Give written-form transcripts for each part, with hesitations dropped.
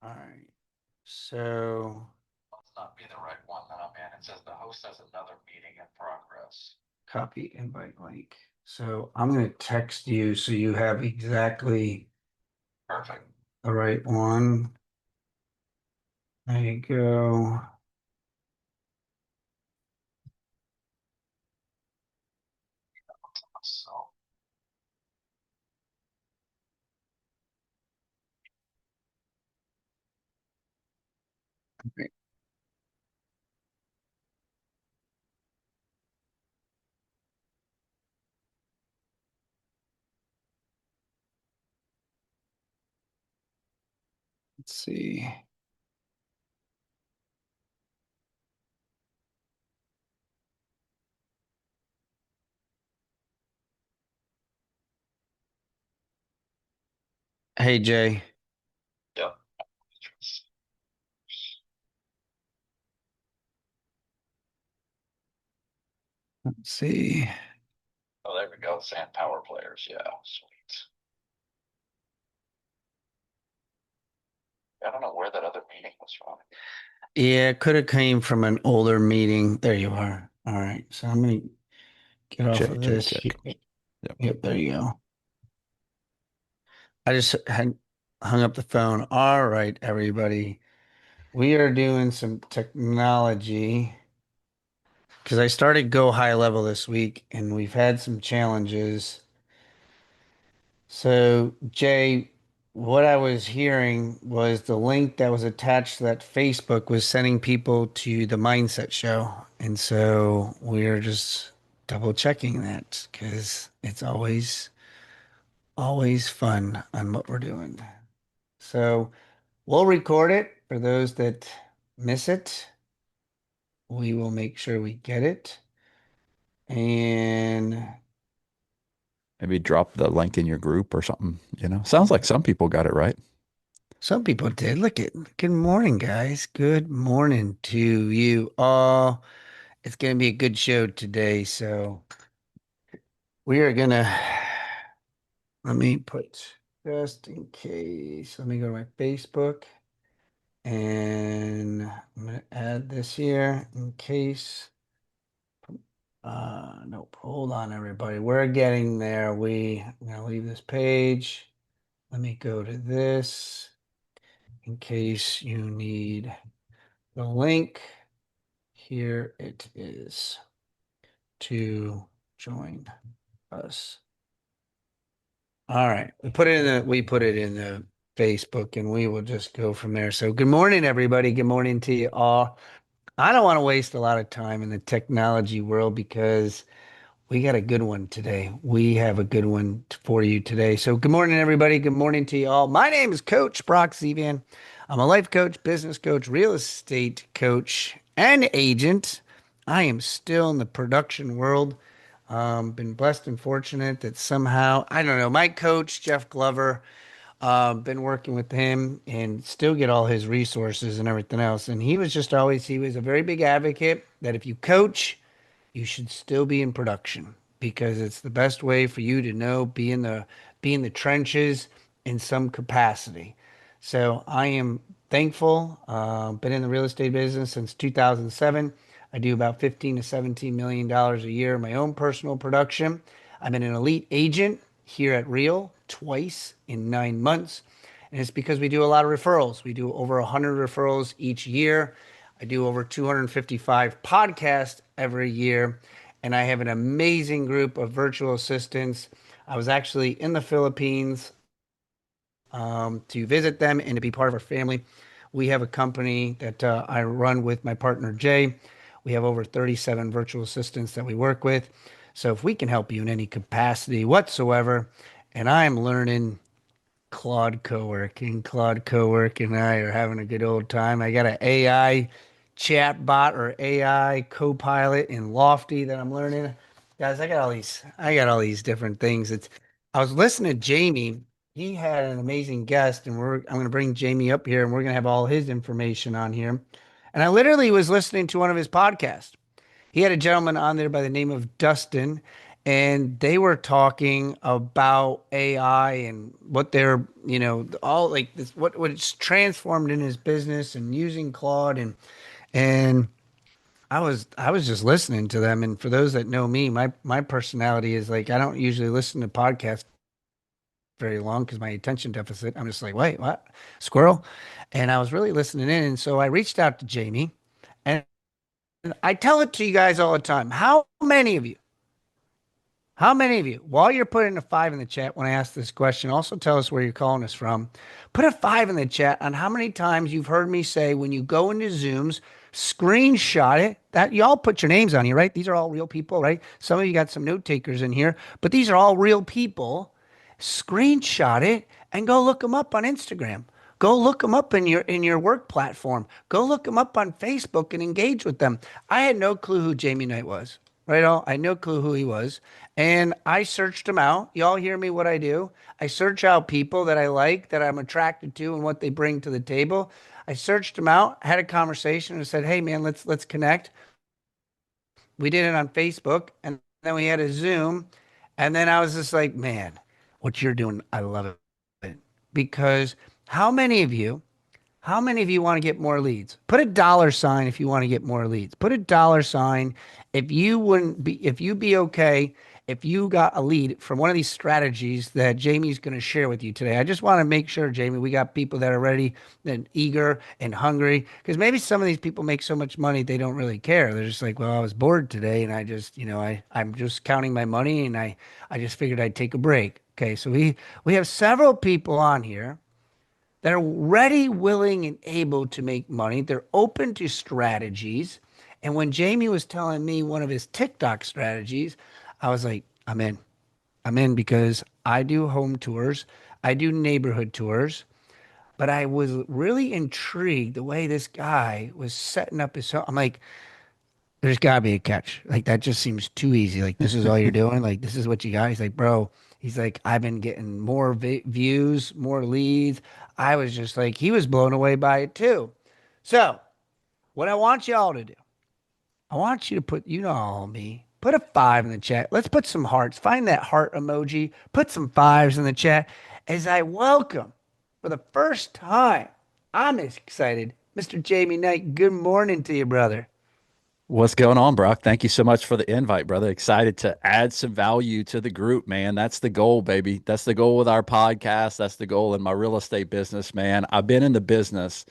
All right. So Must not be the right one that I'm in. It says the host has another meeting in progress. copy invite link. So I'm going to text you so you have exactly Perfect. the right one. There you go. So Okay. Let's see. Hey, Jay. yeah. Let's see. Oh, there we go. Sand power players. Yeah, sweet. I don't know where that other meeting was from. Yeah, it could have came from an older meeting. There you are. All right. So I'm going to get off of Check. this. Yep. Yep, there you go. I just had hung up the phone. All right, everybody. We are doing some technology because I started Go High Level this week and we've had some challenges. So, Jay, what I was hearing was the link that was attached to that Facebook was sending people to the Mindset Show. And so we're just double checking that because it's always fun on what we're doing. So we'll record it for those that miss it. We will make sure we get it. And Maybe drop the link in your group or something, Sounds like some people got it right. some people did. Look at good morning, guys. Good morning to you all. It's going to be a good show today. So we are going to, let me put just in case, let me go to my Facebook and I'm going to add this here in case. Nope. Hold on, everybody. We're getting there. I'm gonna leave this page. Let me go to this in case you need the link. Here it is to join us. All right. We put it in the Facebook and we will just go from there. So good morning, everybody. Good morning to you all. I don't want to waste a lot of time in the technology world because we got a good one today. We have a good one for you today. So, good morning, everybody. Good morning to you all. My name is Coach Brock Zivan. I'm a life coach, business coach, real estate coach, and agent. I am still in the production world. Been blessed and fortunate that somehow, I don't know, my coach, Jeff Glover, been working with him and still get all his resources and everything else. And he was a very big advocate that if you coach, you should still be in production because it's the best way for you to know, be in the trenches in some capacity. So I am thankful. Been in the real estate business since 2007. I do about 15 to 17 million dollars a year in my own personal production. I've been an elite agent here at Real twice in 9 months. And it's because we do a lot of referrals. We do over 100 referrals each year. I do over 255 podcasts every year. And I have an amazing group of virtual assistants. I was actually in the Philippines to visit them and to be part of our family. We have a company that I run with my partner, Jay. We have over 37 virtual assistants that we work with. So if we can help you in any capacity whatsoever, and I'm learning Claude Coworking. Claude Cowork and I are having a good old time. I got an AI chat bot or AI co-pilot in Lofty that I'm learning. Guys, I got all these different things. I was listening to Jamie. He had an amazing guest, and I'm gonna bring Jamie up here and we're gonna have all his information on here. And I literally was listening to one of his podcasts. He had a gentleman on there by the name of Dustin, and they were talking about AI and what they're, all like this, what it's transformed in his business and using Claude and I was just listening to them. And for those that know me, my personality is like I don't usually listen to podcasts very long because my attention deficit. I'm just like, wait, what? Squirrel? And I was really listening in. And so I reached out to Jamie and I tell it to you guys all the time. How many of you, while you're putting a five in the chat when I ask this question, also tell us where you're calling us from. Put a five in the chat on how many times you've heard me say when you go into Zooms, screenshot it. That y'all put your names on here, right? These are all real people, right? Some of you got some note takers in here, but these are all real people. Screenshot it and go look them up on Instagram. Go look them up in your work platform. Go look them up on Facebook and engage with them. I had no clue who Jamie Knight was. Right all, I had no clue who he was. And I searched him out. Y'all hear me what I do. I search out people that I like, that I'm attracted to and what they bring to the table. I searched him out, had a conversation and said, "Hey man, let's connect." We did it on Facebook and then we had a Zoom. And then I was just like, man, what you're doing, I love it. Because how many of you how many of you want to get more leads? Put a dollar sign if you want to get more leads. Put a dollar sign if you'd be okay if you got a lead from one of these strategies that Jamie's going to share with you today. I just want to make sure, Jamie, we got people that are ready and eager and hungry because maybe some of these people make so much money they don't really care. They're just like, well, I was bored today and I just, I'm just counting my money and I just figured I'd take a break. Okay, so we have several people on here that are ready, willing, and able to make money. They're open to strategies. And when Jamie was telling me one of his TikTok strategies, I was like, I'm in. I'm in because I do home tours, I do neighborhood tours, but I was really intrigued the way this guy was setting up his home. I'm like, there's got to be a catch. Like, that just seems too easy. Like, this is all you're doing. Like, this is what you got. He's like, bro, he's like, I've been getting more views, more leads. I was just like, he was blown away by it too. So, what I want y'all to do, I want you to put, all me, put a five in the chat. Let's put some hearts. Find that heart emoji. Put some fives in the chat as I welcome for the first time. I'm excited. Mr. Jamie Knight, good morning to you, brother. What's going on, Brock? Thank you so much for the invite, brother. Excited to add some value to the group, man. That's the goal, baby. That's the goal with our podcast. That's the goal in my real estate business, man. I've been in the business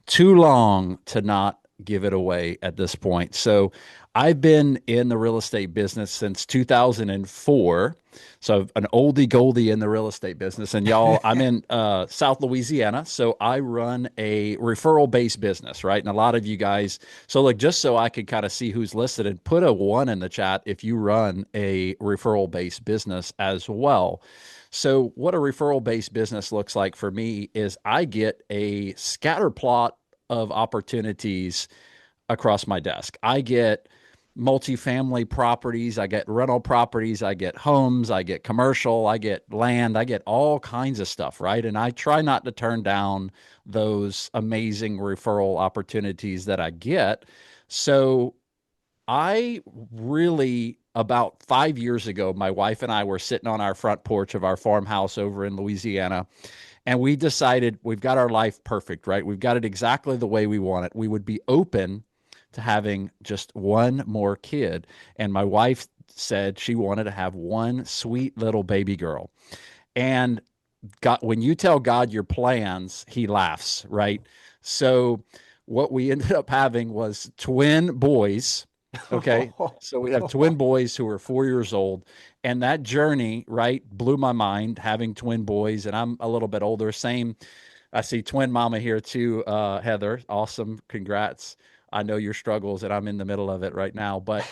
too long to not give it away at this point. So I've been in the real estate business since 2004. So an oldie goldie in the real estate business. And y'all, I'm in South Louisiana. So I run a referral based business, right? And a lot of you guys, so like just so I can kind of see who's listed, put a one in the chat if you run a referral based business as well. So, what a referral based business looks like for me is I get a scatter plot of opportunities across my desk. I get multifamily properties, I get rental properties, I get homes, I get commercial, I get land, I get all kinds of stuff, right? And I try not to turn down those amazing referral opportunities that I get. So, I really, about 5 years ago, my wife and I were sitting on our front porch of our farmhouse over in Louisiana, and we decided we've got our life perfect, right? We've got it exactly the way we want it. We would be open to having just one more kid. And my wife said she wanted to have one sweet little baby girl. And God, when you tell God your plans, he laughs, right? So what we ended up having was twin boys. Okay. So we have twin boys who are 4 years old. And that journey, right, blew my mind having twin boys. And I'm a little bit older. Same. I see twin mama here too, Heather. Awesome. Congrats. I know your struggles and I'm in the middle of it right now. But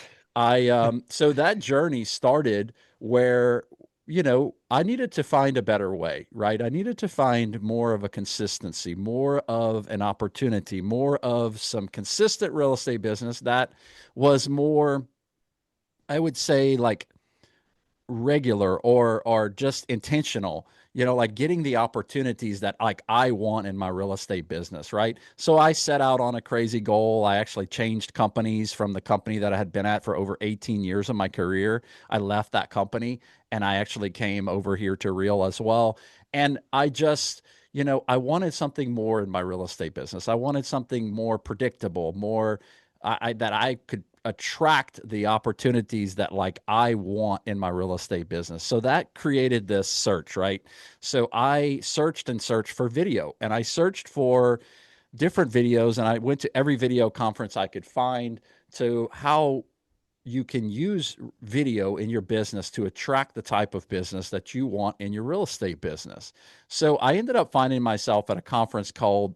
so that journey started where I needed to find a better way, right? I needed to find more of a consistency, more of an opportunity, more of some consistent real estate business that was more, I would say, like regular or just intentional, like getting the opportunities that like I want in my real estate business, right? So I set out on a crazy goal. I actually changed companies from the company that I had been at for over 18 years of my career. I left that company and I actually came over here to real as well. And I just, I wanted something more in my real estate business. I wanted something more predictable, more that I could attract the opportunities that like I want in my real estate business. So that created this search, right? So I searched and searched for video and I searched for different videos and I went to every video conference I could find to how you can use video in your business to attract the type of business that you want in your real estate business. So I ended up finding myself at a conference called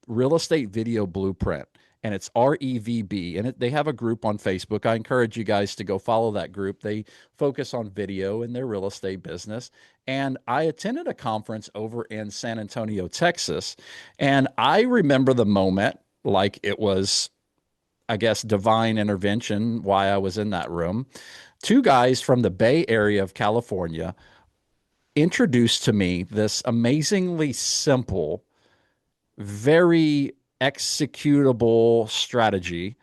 Real Estate Video Blueprint, and it's REVB, and they have a group on Facebook. I encourage you guys to go follow that group. They focus on video in their real estate business. And I attended a conference over in San Antonio, Texas, and I remember the moment like it was, I guess, divine intervention why I was in that room. Two guys from the Bay Area of California introduced to me this amazingly simple, very executable strategy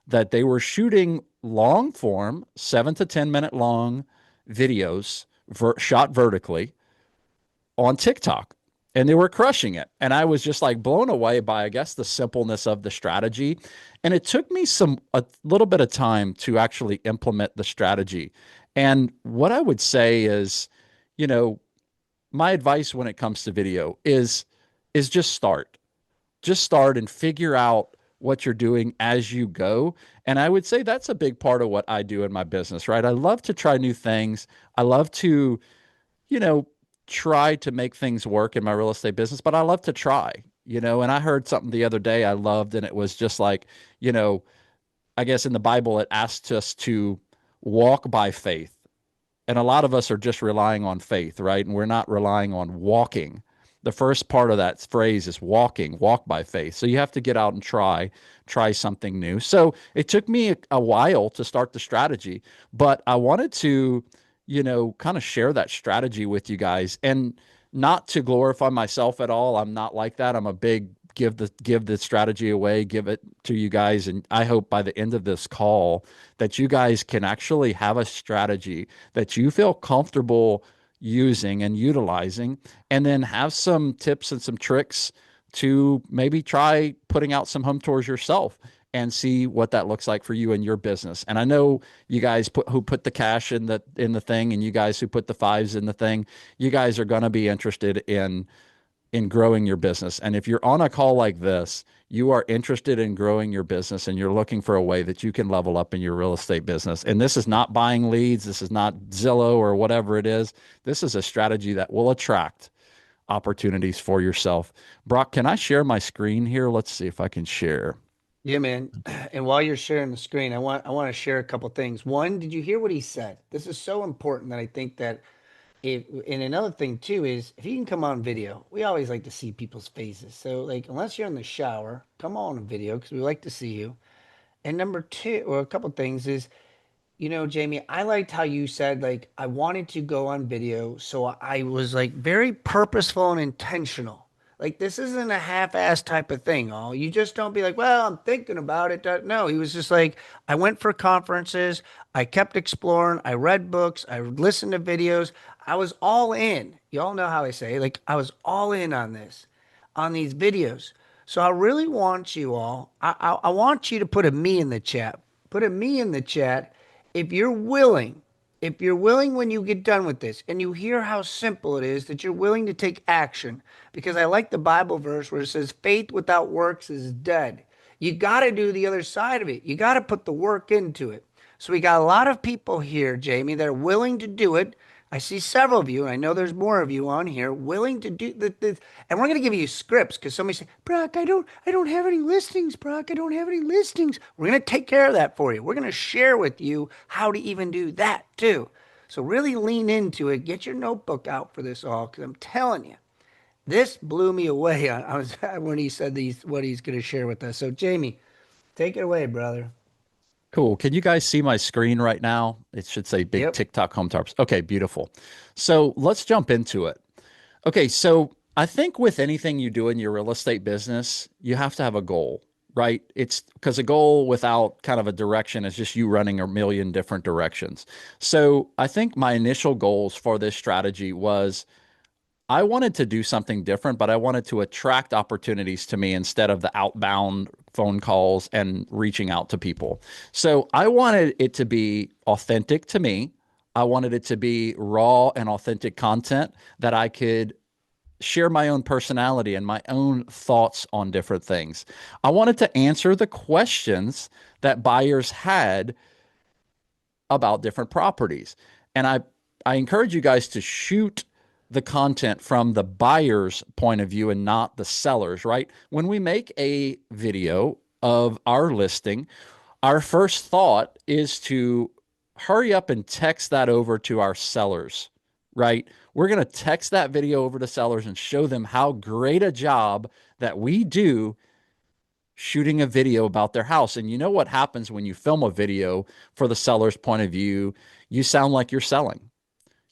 that they were shooting long form, 7 to 10 minute long videos shot vertically on TikTok, and they were crushing it. And I was just like blown away by, I guess, the simpleness of the strategy. And it took me a little bit of time to actually implement the strategy. And what I would say is, you know, my advice when it comes to video is just start. Just start and figure out what you're doing as you go. And I would say that's a big part of what I do in my business, right? I love to try new things. I love to, you know, try to make things work in my real estate business, but I love to try, and I heard something the other day I loved, and it was just like, you know, I guess in the Bible, it asks us to walk by faith. And a lot of us are just relying on faith, right? And we're not relying on walking. The first part of that phrase is walking, walk by faith. So you have to get out and try something new. So it took me a while to start the strategy, but I wanted to, kind of share that strategy with you guys and not to glorify myself at all. I'm not like that. I'm a big give the strategy away, give it to you guys. And I hope by the end of this call that you guys can actually have a strategy that you feel comfortable using and utilizing, and then have some tips and some tricks to maybe try putting out some home tours yourself and see what that looks like for you and your business. And I know you guys who put the cash in the thing, and you guys who put the fives in the thing, you guys are going to be interested in growing your business. And if you're on a call like this, you are interested in growing your business and you're looking for a way that you can level up in your real estate business. And this is not buying leads. This is not Zillow or whatever it is. This is a strategy that will attract opportunities for yourself. Brock, can I share my screen here? Let's see if I can share. Yeah, man. And while you're sharing the screen, I want to share a couple things. One, did you hear what he said? This is so important that I think that and another thing too is if you can come on video, we always like to see people's faces. So like unless you're in the shower, come on video because we like to see you. And number two, or a couple things is, Jamie, I liked how you said like I wanted to go on video, so I was like very purposeful and intentional. Like this isn't a half-ass type of thing. Oh, you just don't be like, well, I'm thinking about it. No, he was just like, I went for conferences, I kept exploring, I read books, I listened to videos. I was all in. You all know how I say, like I was all in on this, on these videos. So I really want you all, I want you to put a me in the chat. Put a me in the chat if you're willing, if you're willing when you get done with this and you hear how simple it is that you're willing to take action, because I like the Bible verse where it says faith without works is dead. You got to do the other side of it. You got to put the work into it. So we got a lot of people here, Jamie, that are willing to do it. I see several of you, and I know there's more of you on here willing to do this. And we're going to give you scripts because somebody say, Brock, I don't have any listings, Brock. I don't have any listings. We're going to take care of that for you. We're going to share with you how to even do that too. So really lean into it. Get your notebook out for this all, because I'm telling you, this blew me away. I was when he said what he's going to share with us. So Jamie, take it away, brother. Cool. Can you guys see my screen right now? It should say big Yep. TikTok home tarps. Okay, beautiful. So let's jump into it. Okay, so I think with anything you do in your real estate business, you have to have a goal, right? It's because a goal without kind of a direction is just you running a million different directions. So I think my initial goals for this strategy was I wanted to do something different, but I wanted to attract opportunities to me instead of the outbound phone calls and reaching out to people. So I wanted it to be authentic to me. I wanted it to be raw and authentic content that I could share my own personality and my own thoughts on different things. I wanted to answer the questions that buyers had about different properties. And I encourage you guys to shoot the content from the buyer's point of view and not the seller's, right? When we make a video of our listing, our first thought is to hurry up and text that over to our sellers, right? We're going to text that video over to sellers and show them how great a job that we do shooting a video about their house. And you know what happens when you film a video for the seller's point of view? You sound like you're selling.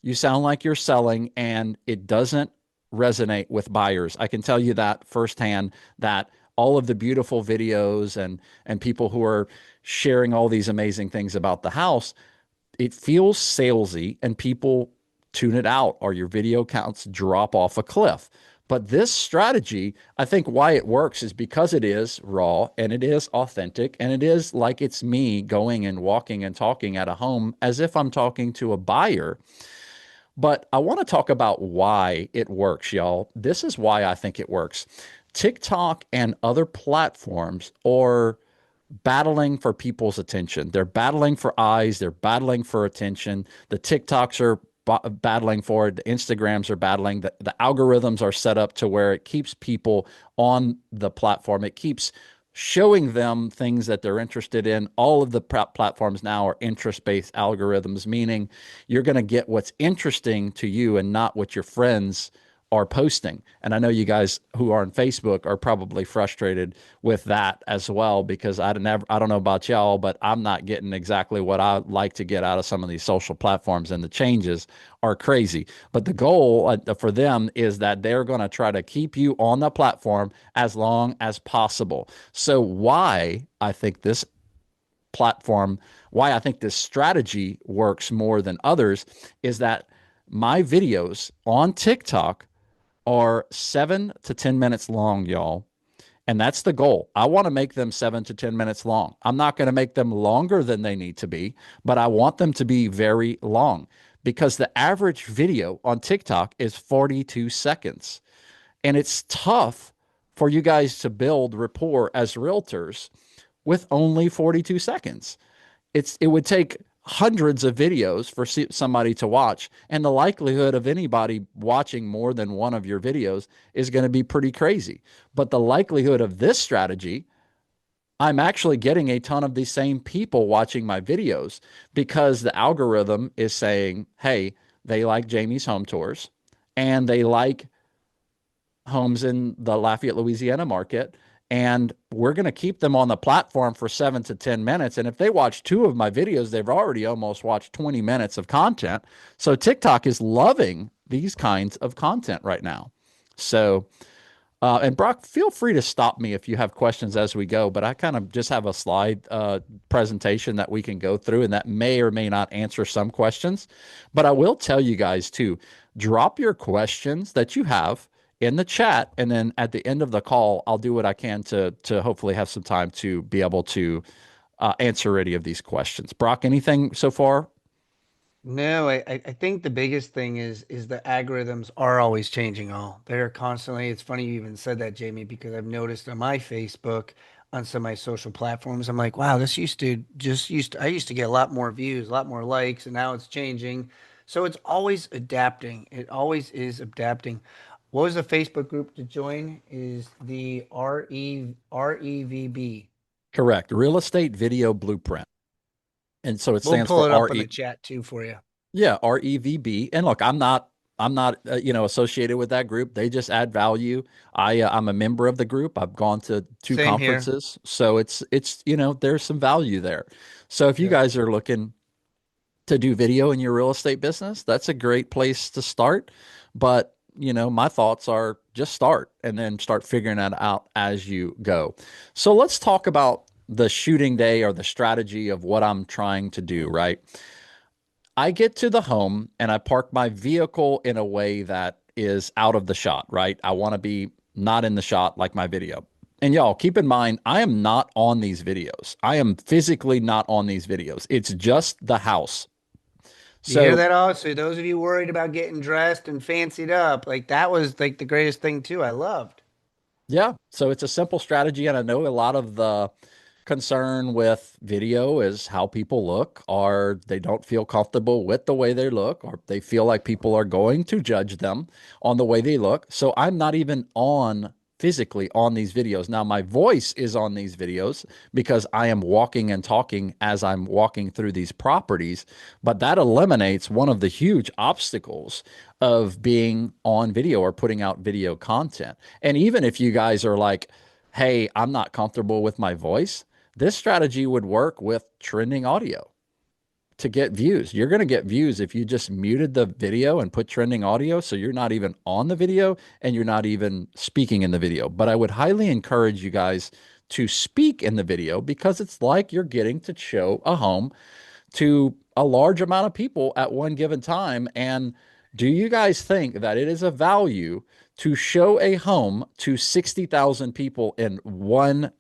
You sound like you're selling, and it doesn't resonate with buyers. I can tell you that firsthand, that all of the beautiful videos and people who are sharing all these amazing things about the house, it feels salesy and people tune it out or your video counts drop off a cliff. But this strategy, I think why it works is because it is raw and it is authentic and it is like it's me going and walking and talking at a home as if I'm talking to a buyer. But I want to talk about why it works, y'all. This is why I think it works. TikTok and other platforms are battling for people's attention. They're battling for eyes, they're battling for attention. The TikToks are battling for it, the Instagrams are battling. The algorithms are set up to where it keeps people on the platform. It keeps showing them things that they're interested in. All of the platforms now are interest-based algorithms, meaning you're going to get what's interesting to you and not what your friends are posting. And I know you guys who are on Facebook are probably frustrated with that as well, because I don't know about y'all, but I'm not getting exactly what I like to get out of some of these social platforms, and the changes are crazy. But the goal for them is that they're going to try to keep you on the platform as long as possible. So why I think this platform, why I think this strategy works more than others is that my videos on TikTok are 7 to 10 minutes long, y'all. And that's the goal. I want to make them 7 to 10 minutes long. I'm not going to make them longer than they need to be, but I want them to be very long because the average video on TikTok is 42 seconds. And it's tough for you guys to build rapport as realtors with only 42 seconds. It would take hundreds of videos for somebody to watch, and the likelihood of anybody watching more than one of your videos is going to be pretty crazy. But the likelihood of this strategy, I'm actually getting a ton of the same people watching my videos because the algorithm is saying, hey, they like Jamie's home tours and they like homes in the Lafayette, Louisiana market. And we're going to keep them on the platform for 7 to 10 minutes. And if they watch two of my videos, they've already almost watched 20 minutes of content. So TikTok is loving these kinds of content right now. So, and Brock, feel free to stop me if you have questions as we go, but I kind of just have a slide presentation that we can go through, and that may or may not answer some questions. But I will tell you guys too, drop your questions that you have in the chat, and then at the end of the call, I'll do what I can to hopefully have some time to be able to answer any of these questions. Brock, anything so far? No, I think the biggest thing is the algorithms are always changing all. They're constantly, it's funny you even said that, Jamie, because I've noticed on my Facebook, on some of my social platforms, I'm like, wow, this I used to get a lot more views, a lot more likes, and now it's changing. So it's always adapting. It always is adapting. What was the Facebook group to join? Is the REVB. Correct. Real Estate Video Blueprint. And so it We'll stands pull for it up in RE. the chat too for you. Yeah, REVB. And look, I'm not I'm not, associated with that group. They just add value. I'm a member of the group. I've gone to two Same here. conferences, so there's some value there. So if you Yep. guys are looking to do video in your real estate business, that's a great place to start. But, my thoughts are just start and then start figuring that out as you go. So let's talk about the shooting day or the strategy of what I'm trying to do, right? I get to the home and I park my vehicle in a way that is out of the shot, right? I want to be not in the shot like my video. And y'all, keep in mind, I am not on these videos. I am physically not on these videos. It's just the house. You hear So, that also? Those of you worried about getting dressed and fancied up, like that was like the greatest thing too. I loved. yeah, so it's a simple strategy. And I know a lot of the concern with video is how people look, or they don't feel comfortable with the way they look, or they feel like people are going to judge them on the way they look. So I'm not even on physically on these videos. Now, my voice is on these videos because I am walking and talking as I'm walking through these properties, but that eliminates one of the huge obstacles of being on video or putting out video content. And even if you guys are like, hey, I'm not comfortable with my voice, this strategy would work with trending audio to get views. You're going to get views if you just muted the video and put trending audio. So you're not even on the video and you're not even speaking in the video. But I would highly encourage you guys to speak in the video because it's like you're getting to show a home to a large amount of people at one given time. And do you guys think that it is a value to show a home to 60,000 people in one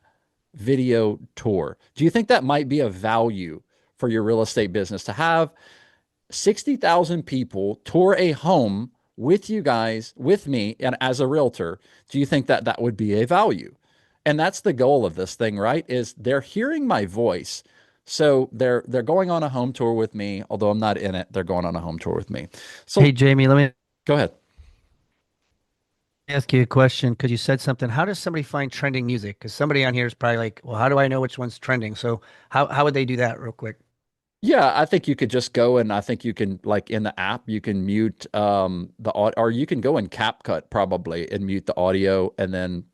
video tour? Do you think that might be a value for your real estate business to have 60,000 people tour a home with you guys, with me, and as a realtor? Do you think that that would be a value? And that's the goal of this thing, right? Is they're hearing my voice. So they're going on a home tour with me, although I'm not in it. They're going on a home tour with me. Hey, So Jamie, let me go ahead. ask you a question because you said something. How does somebody find trending music? Because somebody on here is probably like, well, how do I know which one's trending? So how would they do that real quick? Yeah, I think you could just go and I think you can like in the app you can mute the audio, or you can go in CapCut probably and mute the audio and then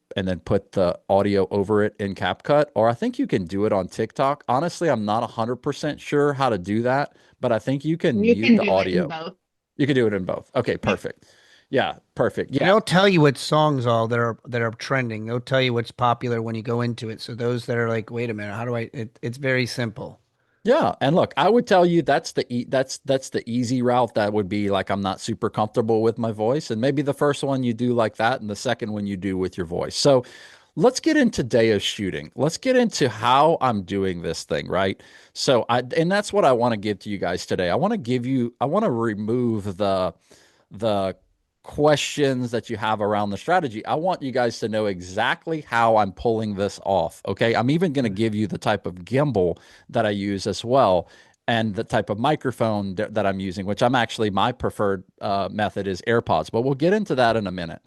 put the audio over it in CapCut, or I think you can do it on TikTok. Honestly, I'm not 100% sure how to do that, but I think you can You mute can the do it in audio. both. You can do it in both. Okay, Yep. perfect. Yeah, perfect. And Yeah. they'll tell you what songs all that are trending. They'll tell you what's popular when you go into it. So those that are like, wait a minute, how do I? It's very simple. Yeah, and look, I would tell you that's the easy route. That would be like I'm not super comfortable with my voice, and maybe the first one you do like that, and the second one you do with your voice. So let's get into day of shooting. Let's get into how I'm doing this thing, right? And that's what I want to give to you guys today. I want to remove the questions that you have around the strategy. I want you guys to know exactly how I'm pulling this off. Okay. I'm even going to give you the type of gimbal that I use as well, and the type of microphone that I'm using, which I'm actually my preferred method is AirPods, but we'll get into that in a minute.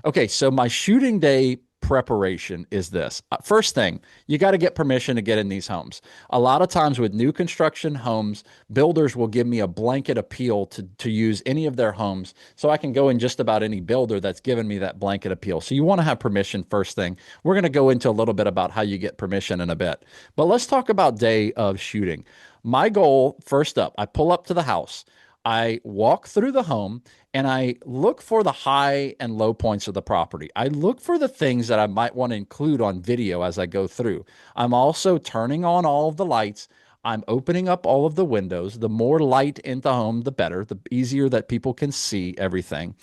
Okay. So my shooting day preparation is this. First thing, you got to get permission to get in these homes. A lot of times with new construction homes, builders will give me a blanket appeal to use any of their homes. So I can go in just about any builder that's given me that blanket appeal. So you want to have permission first thing. We're going to go into a little bit about how you get permission in a bit. But let's talk about day of shooting. My goal, first up, I pull up to the house. I walk through the home and I look for the high and low points of the property. I look for the things that I might want to include on video as I go through. I'm also turning on all of the lights. I'm opening up all of the windows. The more light in the home, the better, the easier that people can see everything.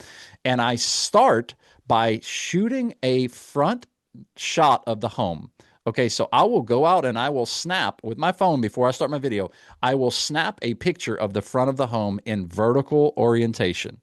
And I start by shooting a front shot of the home. Okay, so I will go out and I will snap with my phone before I start my video. I will snap a picture of the front of the home in vertical orientation.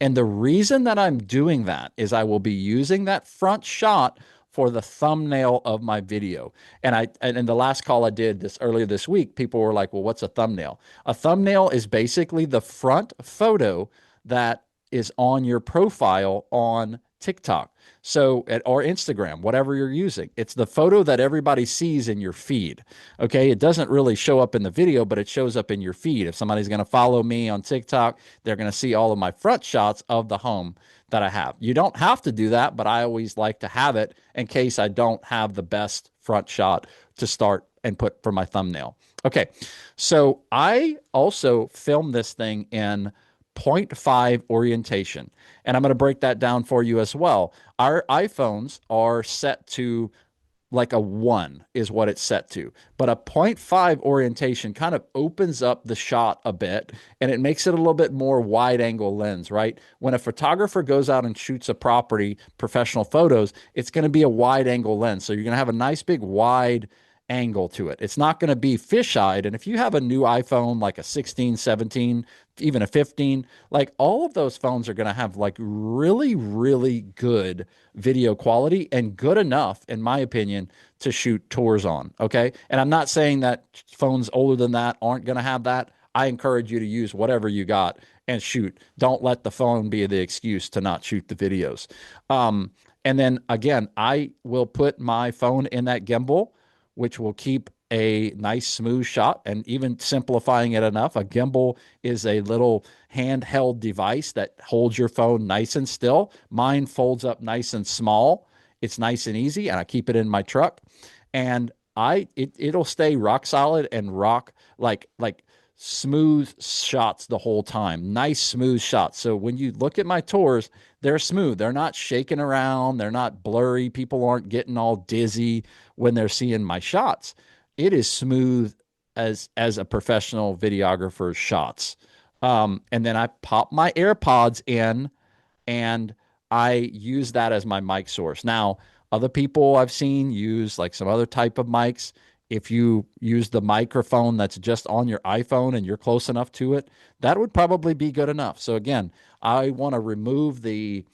And the reason that I'm doing that is I will be using that front shot for the thumbnail of my video. And in the last call I did this earlier this week, people were like, "Well, what's a thumbnail?" A thumbnail is basically the front photo that is on your profile on TikTok. So, or Instagram, whatever you're using. It's the photo that everybody sees in your feed. Okay. It doesn't really show up in the video, but it shows up in your feed. If somebody's going to follow me on TikTok, they're going to see all of my front shots of the home that I have. You don't have to do that, but I always like to have it in case I don't have the best front shot to start and put for my thumbnail. Okay. So I also filmed this thing in 0.5 orientation. And I'm going to break that down for you as well. Our iPhones are set to like a 1 is what it's set to. But a 0.5 orientation kind of opens up the shot a bit and it makes it a little bit more wide angle lens, right? When a photographer goes out and shoots a property, professional photos, it's going to be a wide angle lens. So you're going to have a nice big wide angle to it. It's not going to be fisheyed. And if you have a new iPhone, like a 16, 17, even a 15, like all of those phones are going to have like really, really good video quality and good enough, in my opinion, to shoot tours on. Okay. And I'm not saying that phones older than that aren't going to have that. I encourage you to use whatever you got and shoot. Don't let the phone be the excuse to not shoot the videos. And then again, I will put my phone in that gimbal, which will keep a nice smooth shot. And even simplifying it enough, a gimbal is a little handheld device that holds your phone nice and still. Mine folds up nice and small. It's nice and easy, and I keep it in my truck. And it'll stay rock solid and rock like smooth shots the whole time. Nice smooth shots. So when you look at my tours, they're smooth. They're not shaking around. They're not blurry. People aren't getting all dizzy when they're seeing my shots. It is smooth as a professional videographer's shots. And then I pop my AirPods in and I use that as my mic source. Now, other people I've seen use like some other type of mics. If you use the microphone that's just on your iPhone and you're close enough to it, that would probably be good enough. So again, I want to remove the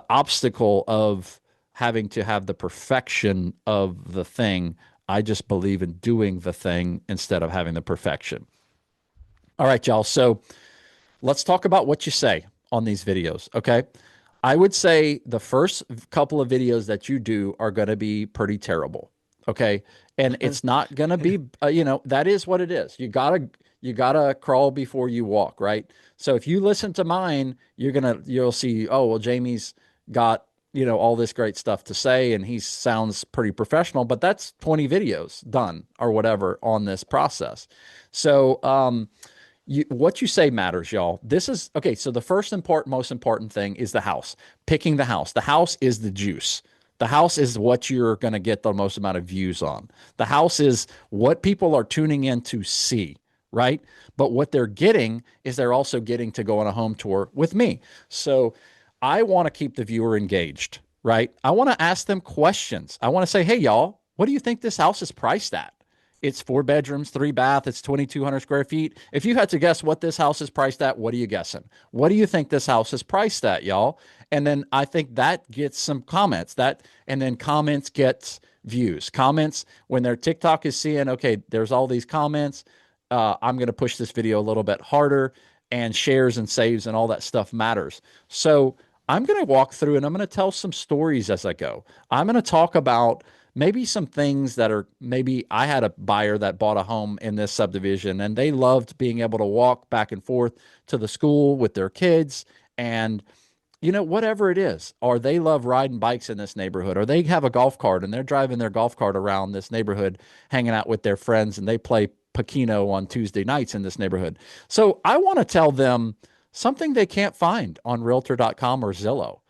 obstacle of having to have the perfection of the thing. I just believe in doing the thing instead of having the perfection. All right, y'all. So let's talk about what you say on these videos. Okay. I would say the first couple of videos that you do are going to be pretty terrible. Okay. And it's not going to be, that is what it is. You gotta crawl before you walk. Right. So if you listen to mine, you'll see, oh, well, Jamie's got, all this great stuff to say and he sounds pretty professional, but that's 20 videos done or whatever on this process. So, what you say matters, y'all. This is okay. So the most important thing is the house, picking the house. The house is the juice. The house is what you're going to get the most amount of views on. The house is what people are tuning in to see, right? But what they're getting is they're also getting to go on a home tour with me. So I want to keep the viewer engaged, right? I want to ask them questions. I want to say, hey, y'all, what do you think this house is priced at? It's 4 bedrooms, 3 bath. It's 2,200 square feet. If you had to guess what this house is priced at, what are you guessing? What do you think this house is priced at, y'all? And then I think that gets some comments. And then comments gets views. Comments, when their TikTok is seeing, okay, there's all these comments. I'm going to push this video a little bit harder, and shares and saves and all that stuff matters. So I'm going to walk through and I'm going to tell some stories as I go. I'm going to talk about maybe some things that are, maybe I had a buyer that bought a home in this subdivision and they loved being able to walk back and forth to the school with their kids and, whatever it is, or they love riding bikes in this neighborhood, or they have a golf cart and they're driving their golf cart around this neighborhood, hanging out with their friends, and they play Pacino on Tuesday nights in this neighborhood. So I want to tell them something they can't find on realtor.com or Zillow.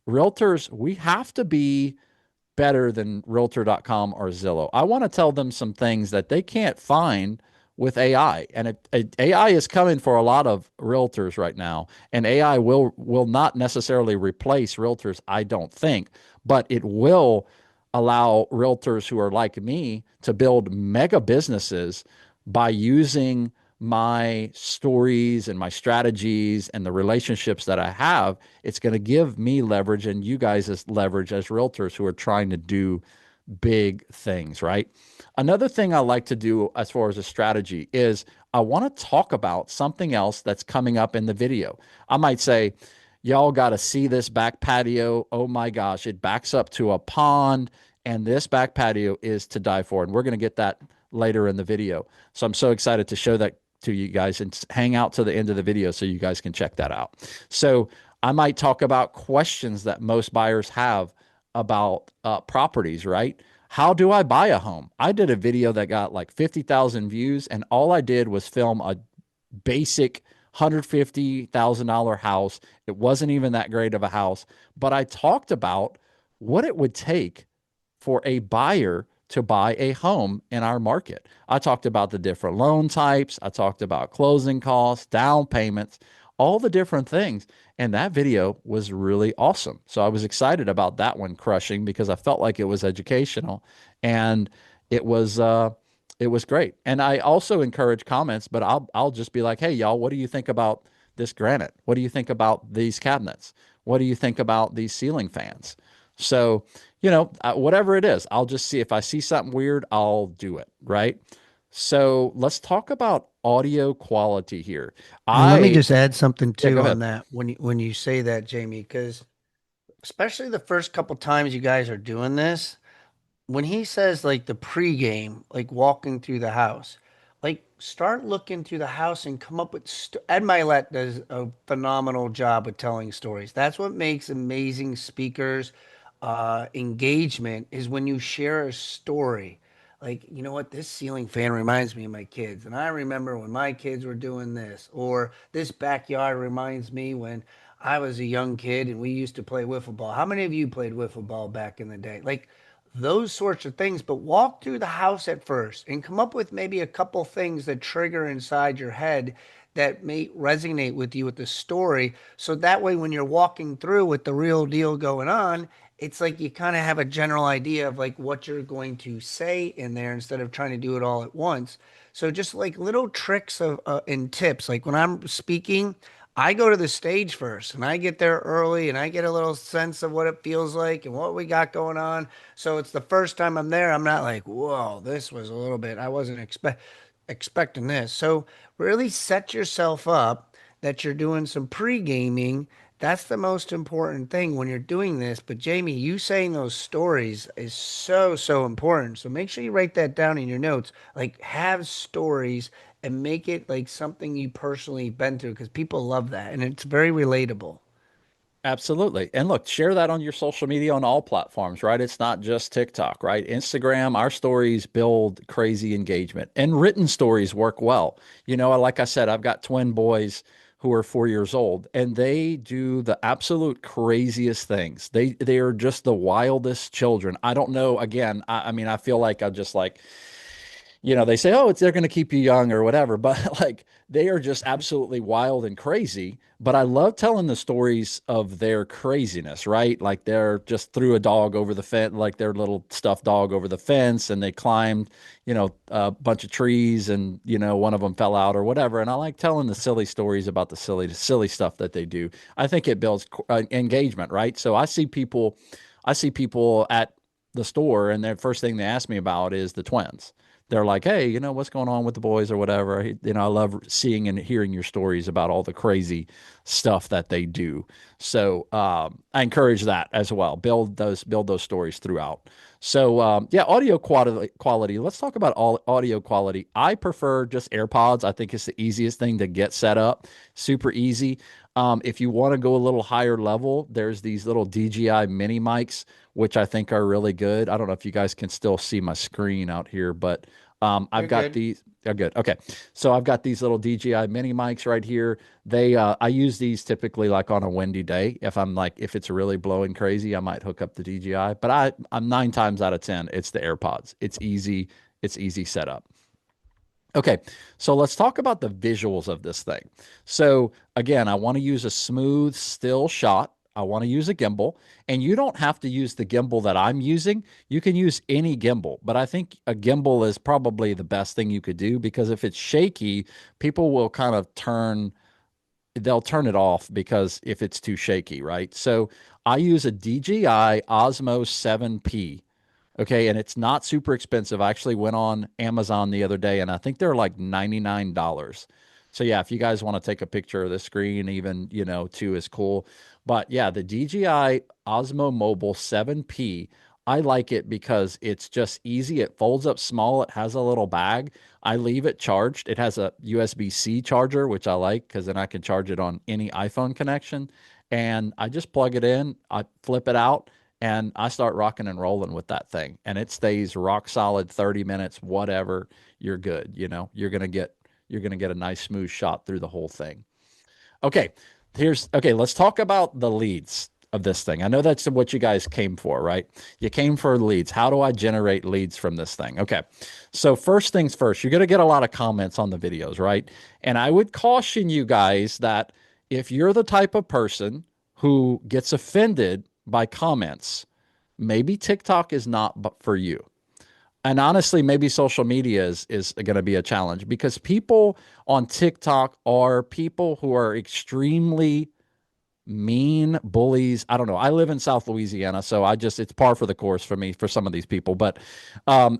Realtors, we have to be better than realtor.com or Zillow. I want to tell them some things that they can't find with AI. And AI is coming for a lot of realtors right now. And AI will not necessarily replace realtors, I don't think, but it will allow realtors who are like me to build mega businesses by using my stories and my strategies and the relationships that I have. It's going to give me leverage and you guys as leverage as realtors who are trying to do big things, right? Another thing I like to do as far as a strategy is I want to talk about something else that's coming up in the video. I might say, Y'all got to see this back patio. Oh my gosh, it backs up to a pond, and this back patio is to die for. And we're going to get that later in the video. So I'm so excited to show that to you guys and hang out to the end of the video so you guys can check that out. So I might talk about questions that most buyers have about properties, right? How do I buy a home? I did a video that got like 50,000 views, and all I did was film a basic $150,000 house. It wasn't even that great of a house, but I talked about what it would take for a buyer to buy a home in our market. I talked about the different loan types. I talked about closing costs, down payments, all the different things. And that video was really awesome. So I was excited about that one crushing because I felt like it was educational and it was it was great. And I also encourage comments, but I'll just be like, "Hey y'all, what do you think about this granite? What do you think about these cabinets? What do you think about these ceiling fans?" So, whatever it is, I'll just see if I see something weird, I'll do it, right? So, let's talk about audio quality here. And let me I just add something Yeah, go too on ahead. that when you say that, Jamie, because especially the first couple times you guys are doing this, when he says like the pregame, like walking through the house, like start looking through the house and come up with Ed Milet does a phenomenal job with telling stories. That's what makes amazing speakers engagement is when you share a story. Like, you know what, this ceiling fan reminds me of my kids. And I remember when my kids were doing this, or this backyard reminds me when I was a young kid and we used to play wiffle ball. How many of you played wiffle ball back in the day? Like those sorts of things, but walk through the house at first and come up with maybe a couple things that trigger inside your head that may resonate with you with the story. So that way, when you're walking through with the real deal going on, it's like you kind of have a general idea of like what you're going to say in there instead of trying to do it all at once. So just like little tricks of and tips, like when I'm speaking, I go to the stage first and I get there early and I get a little sense of what it feels like and what we got going on. So it's the first time I'm there. I'm not like, whoa, this was a little bit, I wasn't expecting this. So really set yourself up that you're doing some pre-gaming. That's the most important thing when you're doing this. But Jamie, you saying those stories is so, so important. So make sure you write that down in your notes. Like have stories and make it like something you personally been through because people love that and it's very relatable. Absolutely. And look, share that on your social media on all platforms, right? It's not just TikTok, right? Instagram, our stories build crazy engagement and written stories work well. Like I said, I've got twin boys who are 4 years old and they do the absolute craziest things. They are just the wildest children. I don't know. Again, I mean, I feel like I just like they say, oh, they're going to keep you young or whatever, but like they are just absolutely wild and crazy. But I love telling the stories of their craziness, right? Like they're just threw a dog over the fence, like their little stuffed dog over the fence, and they climbed, a bunch of trees, and one of them fell out or whatever. And I like telling the silly stories about the silly stuff that they do. I think it builds engagement, right? So I see people at the store, and the first thing they ask me about is the twins. They're like, hey, what's going on with the boys or whatever. I love seeing and hearing your stories about all the crazy stuff that they do. So I encourage that as well. Build those stories throughout. So yeah, audio quality. Let's talk about all audio quality. I prefer just AirPods. I think it's the easiest thing to get set up. Super easy. If you want to go a little higher level, there's these little DJI mini mics, which I think are really good. I don't know if you guys can still see my screen out here, but I've You're got good. these. Oh, good. Okay. So I've got these little DJI mini mics right here. I use these typically like on a windy day. If it's really blowing crazy, I might hook up the DJI, but I'm 9 times out of 10, it's the AirPods. It's easy. It's easy setup. Okay, so let's talk about the visuals of this thing. So again, I want to use a smooth, still shot. I want to use a gimbal, and you don't have to use the gimbal that I'm using. You can use any gimbal, but I think a gimbal is probably the best thing you could do because if it's shaky, people will kind of they'll turn it off because if it's too shaky, right? So I use a DJI Osmo 7P. Okay, and it's not super expensive. I actually went on Amazon the other day and I think they're like $99. So yeah, if you guys want to take a picture of the screen, even, too, is cool. But yeah, the DJI Osmo Mobile 7P, I like it because it's just easy. It folds up small. It has a little bag. I leave it charged. It has a USB-C charger, which I like because then I can charge it on any iPhone connection. And I just plug it in, I flip it out, and I start rocking and rolling with that thing. And it stays rock solid 30 minutes, whatever, you're good. You're going to get a nice smooth shot through the whole thing. Okay, let's talk about the leads of this thing. I know that's what you guys came for, right? You came for leads. How do I generate leads from this thing? Okay. So first things first, you're going to get a lot of comments on the videos, right? And I would caution you guys that if you're the type of person who gets offended by comments, maybe TikTok is not for you. And honestly, maybe social media is going to be a challenge because people on TikTok are people who are extremely mean bullies. I don't know. I live in South Louisiana, so it's par for the course for me for some of these people. But are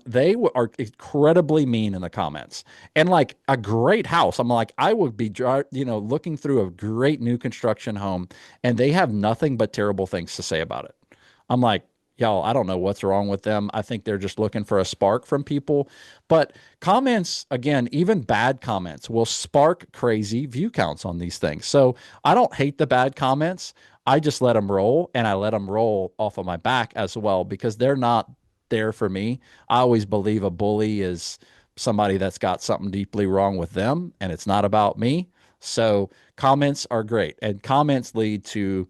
incredibly mean in the comments, and like a great house. I'm like, I would be, looking through a great new construction home, and they have nothing but terrible things to say about it. I'm like, y'all, I don't know what's wrong with them. I think they're just looking for a spark from people. But comments, again, even bad comments will spark crazy view counts on these things. So I don't hate the bad comments. I just let them roll, and I let them roll off of my back as well because they're not there for me. I always believe a bully is somebody that's got something deeply wrong with them, and it's not about me. So comments are great, and comments lead to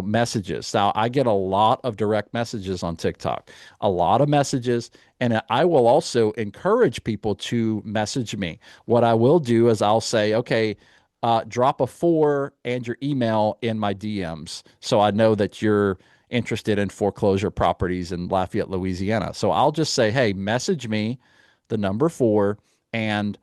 messages. Now, I get a lot of direct messages on TikTok, a lot of messages, and I will also encourage people to message me. What I will do is I'll say, okay, drop a 4 and your email in my DMs so I know that you're interested in foreclosure properties in Lafayette, Louisiana. So I'll just say, hey, message me the number 4 and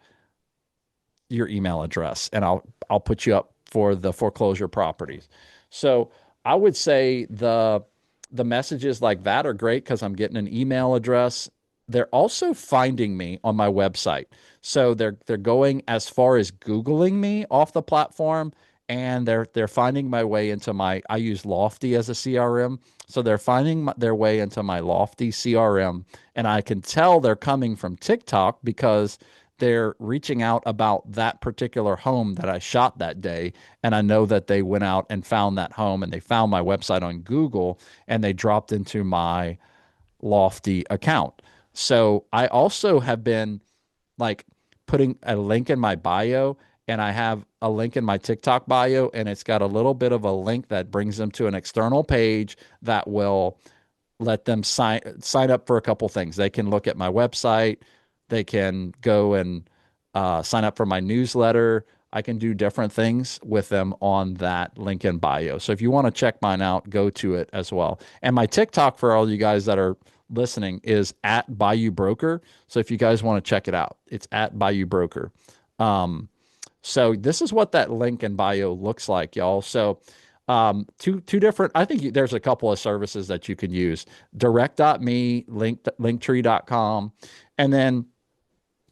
your email address, and I'll put you up for the foreclosure properties. So I would say the messages like that are great because I'm getting an email address. They're also finding me on my website. So they're going as far as Googling me off the platform, and they're finding my way into I use Lofty as a CRM. So they're finding their way into my Lofty CRM, and I can tell they're coming from TikTok because they're reaching out about that particular home that I shot that day. And I know that they went out and found that home, and they found my website on Google, and they dropped into my Lofty account. So I also have been like putting a link in my bio, and I have a link in my TikTok bio, and it's got a little bit of a link that brings them to an external page that will let them sign up for a couple things. They can look at my website. They can go and sign up for my newsletter. I can do different things with them on that link in bio. So if you want to check mine out, go to it as well. And my TikTok for all you guys that are listening is at Bayou Broker. So if you guys want to check it out, it's at Bayou Broker. So this is what that link in bio looks like, y'all. So two different, I think there's a couple of services that you can use. Direct.me, linktree.com, and then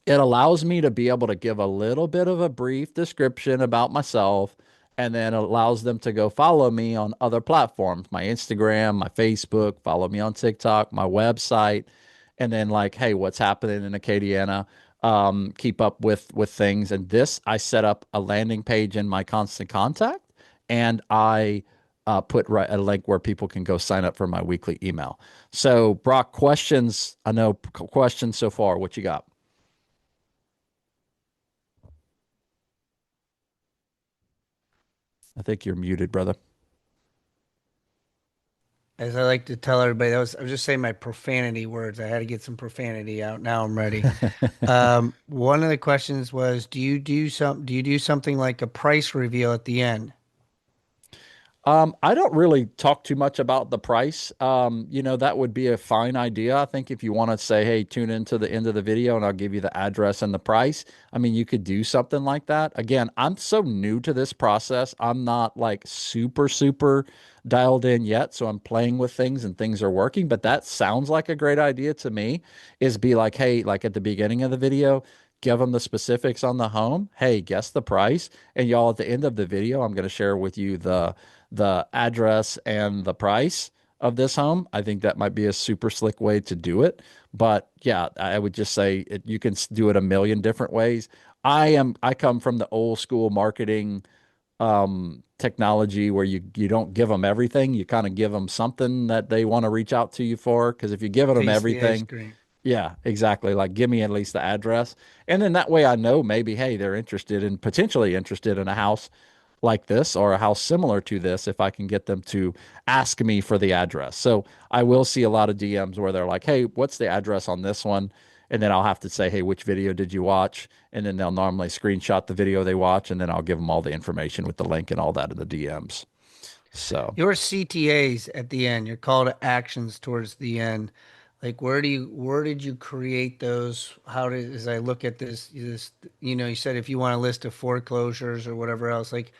it allows me to be able to give a little bit of a brief description about myself, and then allows them to go follow me on other platforms, my Instagram, my Facebook, follow me on TikTok, my website, and then like, hey, what's happening in Acadiana? Keep up with things. And this, I set up a landing page in my Constant Contact, and I put a link where people can go sign up for my weekly email. So, Brock, questions? I know questions so far. What you got? I think you're muted, brother. As I like to tell everybody, I was just saying my profanity words. I had to get some profanity out. Now I'm ready. One of the questions was, do you do something like a price reveal at the end? I don't really talk too much about the price. That would be a fine idea. I think if you want to say, hey, tune into the end of the video and I'll give you the address and the price. I mean, you could do something like that. Again, I'm so new to this process. I'm not like super dialed in yet. So I'm playing with things and things are working. But that sounds like a great idea to me, is be like, hey, like at the beginning of the video, give them the specifics on the home. Hey, guess the price. And y'all, at the end of the video, I'm going to share with you the address and the price of this home. I think that might be a super slick way to do it. But yeah, I would just say you can do it a million different ways. I come from the old school marketing technology where you don't give them everything. You kind of give them something that they want to reach out to you for. Because if you're giving them Taste the ice everything, cream. yeah, exactly. Like, give me at least the address. And then that way I know maybe, hey, they're interested in potentially interested in a house like this or a house similar to this if I can get them to ask me for the address. So I will see a lot of DMs where they're like, hey, what's the address on this one? And then I'll have to say, hey, which video did you watch? And then they'll normally screenshot the video they watch, and then I'll give them all the information with the link and all that in the DMs. So. Your CTAs at the end, your call to actions towards the end, like where did you create those? How did, as I look at this, you said if you want a list of foreclosures or whatever else, like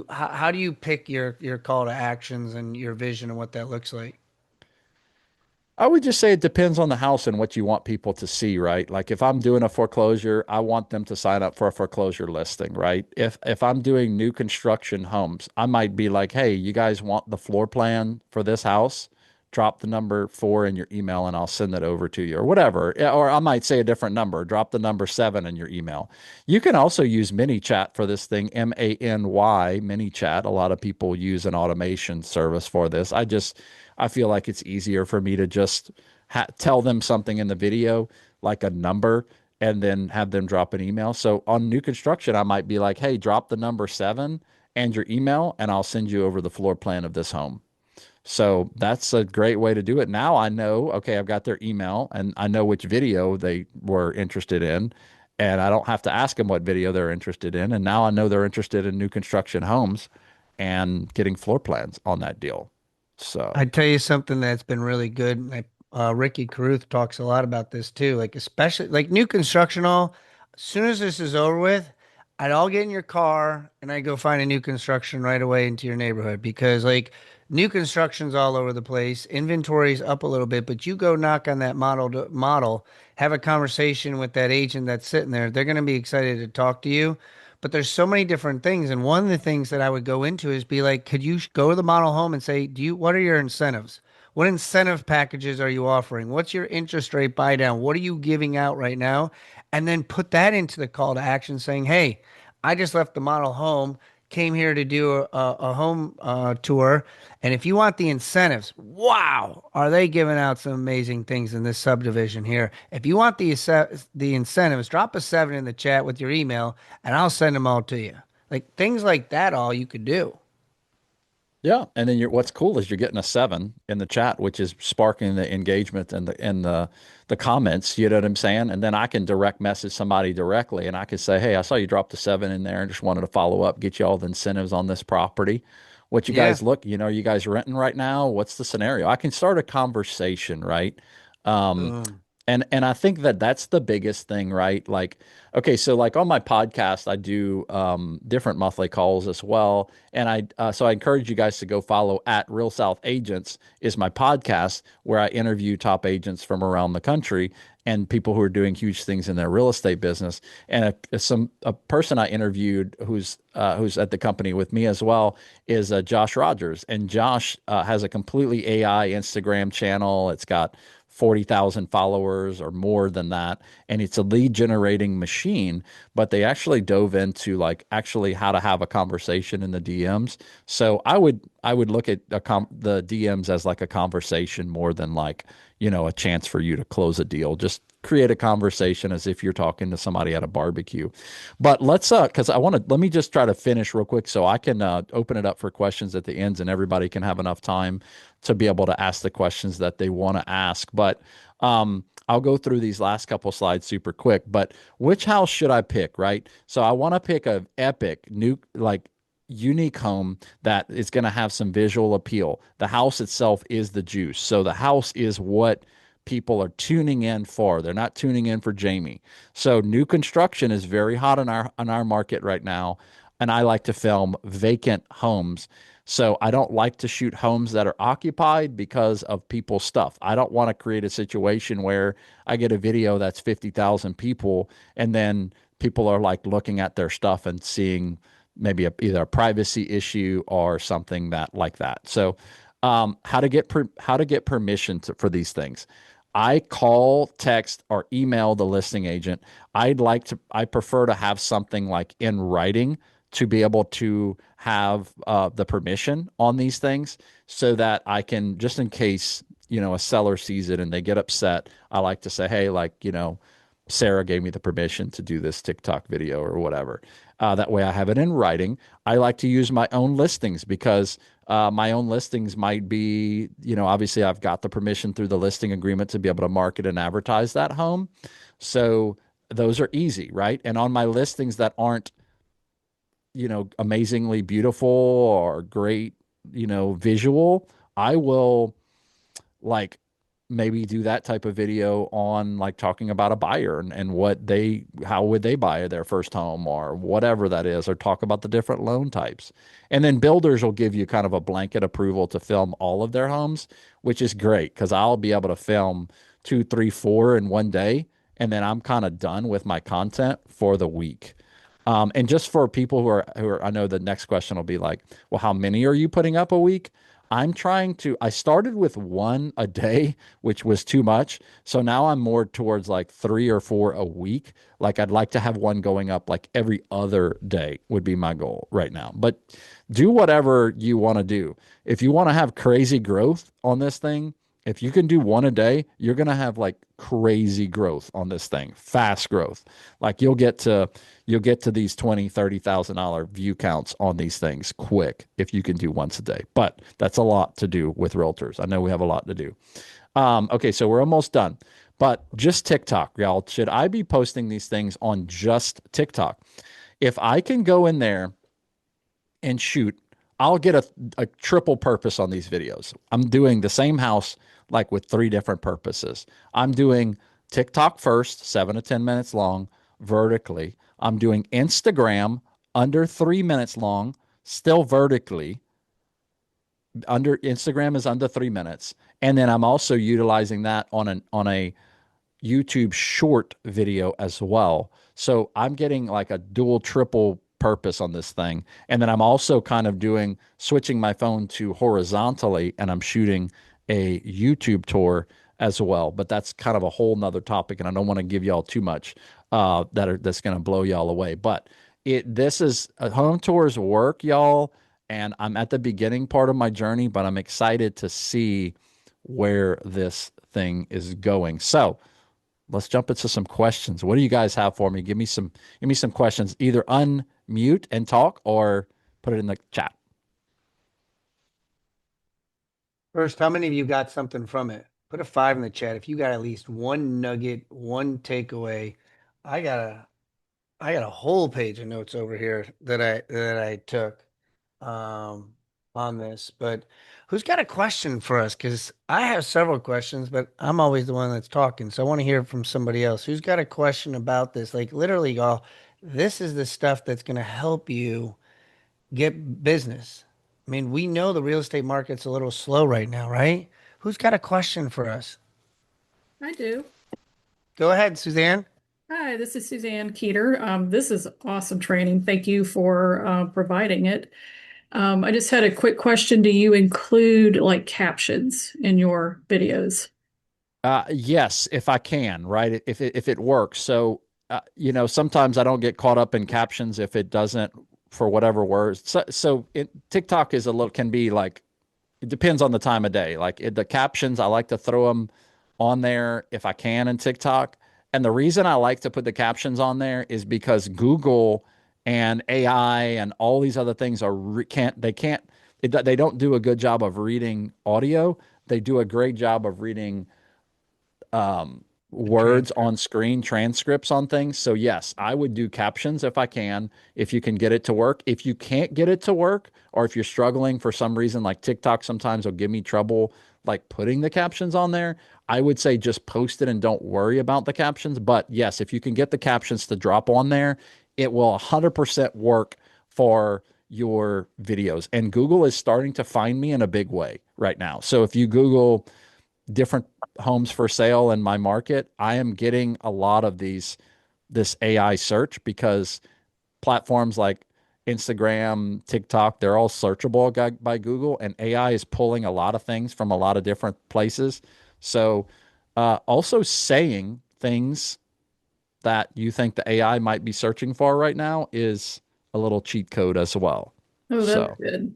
how do you pick your call to actions and your vision and what that looks like? I would just say it depends on the house and what you want people to see, right? Like if I'm doing a foreclosure, I want them to sign up for a foreclosure listing, right? If I'm doing new construction homes, I might be like, "Hey, you guys want the floor plan for this house? Drop the number 4 in your email and I'll send it over to you," or whatever. Yeah, or I might say a different number, drop the number 7 in your email. You can also use mini chat for this thing, MANY, mini chat. A lot of people use an automation service for this. I feel like it's easier for me to just tell them something in the video, like a number, and then have them drop an email. So on new construction, I might be like, hey, drop the number 7 and your email, and I'll send you over the floor plan of this home. So that's a great way to do it. Now I know, okay, I've got their email and I know which video they were interested in. And I don't have to ask them what video they're interested in. And now I know they're interested in new construction homes and getting floor plans on that deal. So. I tell you something that's been really good. Ricky Caruth talks a lot about this too. Like especially like new construction. All as soon as this is over with, I'd all get in your car and I go find a new construction right away into your neighborhood because like new construction's all over the place. Inventory's up a little bit, but you go knock on that model, have a conversation with that agent that's sitting there. They're going to be excited to talk to you. But there's so many different things, and one of the things that I would go into is be like, could you go to the model home and say, what are your incentives? What incentive packages are you offering? What's your interest rate buy down? What are you giving out right now? And then put that into the call to action saying, hey, I just left the model home, came here to do a home tour. And if you want the incentives, wow, are they giving out some amazing things in this subdivision here? If you want the incentives, drop a 7 in the chat with your email and I'll send them all to you. Like things like that, all you could do. Yeah, and then what's cool is you're getting a 7 in the chat, which is sparking the engagement and the comments. You know what I'm saying? And then I can direct message somebody directly, and I can say, "Hey, I saw you dropped a 7 in there, and just wanted to follow up, get you all the incentives on this property. What you Yeah. guys look, are you guys renting right now? What's the scenario?" I can start a conversation, right? Um, Boom. and I think that that's the biggest thing, right? Like, okay, so like on my podcast, I do different monthly calls as well, and so I encourage you guys to go follow at Real South Agents is my podcast where I interview top agents from around the country and people who are doing huge things in their real estate business. And a person I interviewed who's at the company with me as well is Josh Rogers, and Josh has a completely AI Instagram channel. It's got 40,000 followers or more than that. And it's a lead generating machine, but they actually dove into like actually how to have a conversation in the DMs. So I would look at the DMs as like a conversation more than like, a chance for you to close a deal. Just create a conversation as if you're talking to somebody at a barbecue. But let's because let me just try to finish real quick so I can open it up for questions at the ends and everybody can have enough time to be able to ask the questions that they want to ask. But I'll go through these last couple slides super quick. But which house should I pick, right? So I want to pick a epic new like unique home that is going to have some visual appeal. The house itself is the juice. So the house is what people are tuning in for. They're not tuning in for Jamie. So new construction is very hot in our market right now, and I like to film vacant homes. So I don't like to shoot homes that are occupied because of people's stuff. I don't want to create a situation where I get a video that's 50,000 people and then people are like looking at their stuff and seeing maybe either a privacy issue or something that like that. So how to get permission for these things. I call, text, or email the listing agent. I prefer to have something like in writing to be able to have the permission on these things so that I can, just in case, a seller sees it and they get upset, I like to say, hey, like, Sarah gave me the permission to do this TikTok video or whatever. That way I have it in writing. I like to use my own listings because my own listings might be, obviously I've got the permission through the listing agreement to be able to market and advertise that home. So those are easy, right? And on my listings that aren't, amazingly beautiful or great, visual, I will like maybe do that type of video on like talking about a buyer and how would they buy their first home or whatever that is, or talk about the different loan types. And then builders will give you kind of a blanket approval to film all of their homes, which is great because I'll be able to film 2, 3, 4 in one day. And then I'm kind of done with my content for the week. And just for people who are, I know the next question will be like, well, how many are you putting up a week? I started with one a day, which was too much. So now I'm more towards like 3 or 4 a week. Like I'd like to have one going up like every other day would be my goal right now. But do whatever you want to do. If you want to have crazy growth on this thing, if you can do one a day, you're going to have like crazy growth on this thing, fast growth. Like you'll get to these $20,000, $30,000 view counts on these things quick if you can do once a day. But that's a lot to do with realtors. I know we have a lot to do. Okay, so we're almost done. But just TikTok, y'all. Should I be posting these things on just TikTok? If I can go in there and shoot, I'll get a triple purpose on these videos. I'm doing the same house like with 3 different purposes. I'm doing TikTok first, 7 to 10 minutes long, vertically. I'm doing Instagram under 3 minutes long, still vertically. Under Instagram is under 3 minutes. And then I'm also utilizing that on a YouTube short video as well. So I'm getting like a dual, triple purpose on this thing. And then I'm also kind of switching my phone to horizontally and I'm shooting a YouTube tour as well. But that's kind of a whole nother topic. And I don't want to give y'all too much that's going to blow y'all away. But this is home tours work, y'all. And I'm at the beginning part of my journey, but I'm excited to see where this thing is going. So, let's jump into some questions. What do you guys have for me? Give me some questions. Either unmute and talk or put it in the chat. First, how many of you got something from it? Put a 5 in the chat if you got at least one nugget, one takeaway. I got a whole page of notes over here that I took on this. But who's got a question for us? Because I have several questions, but I'm always the one that's talking. So I want to hear from somebody else. Who's got a question about this? Like literally, y'all, this is the stuff that's going to help you get business. I mean, we know the real estate market's a little slow right now, right? Who's got a question for us? I do. Go ahead, Suzanne. Hi, this is Suzanne Keeter. This is awesome training. Thank you for providing it. I just had a quick question. Do you include like captions in your videos? Yes, if I can, right? If it works. So, sometimes I don't get caught up in captions if it doesn't for whatever words. TikTok can be like, it depends on the time of day. Like the captions, I like to throw them on there if I can in TikTok. And the reason I like to put the captions on there is because Google and AI and all these other things they don't do a good job of reading audio. They do a great job of reading words on screen, transcripts on things. So yes, I would do captions if I can, if you can get it to work. If you can't get it to work, or if you're struggling for some reason, like TikTok sometimes will give me trouble like putting the captions on there, I would say just post it and don't worry about the captions. But yes, if you can get the captions to drop on there, it will 100% work for your videos. And Google is starting to find me in a big way right now. So if you Google different homes for sale in my market, I am getting a lot of this AI search because platforms like Instagram, TikTok, they're all searchable by Google, and AI is pulling a lot of things from a lot of different places. So, also saying things that you think the AI might be searching for right now is a little cheat code as well. Oh, that's So, good.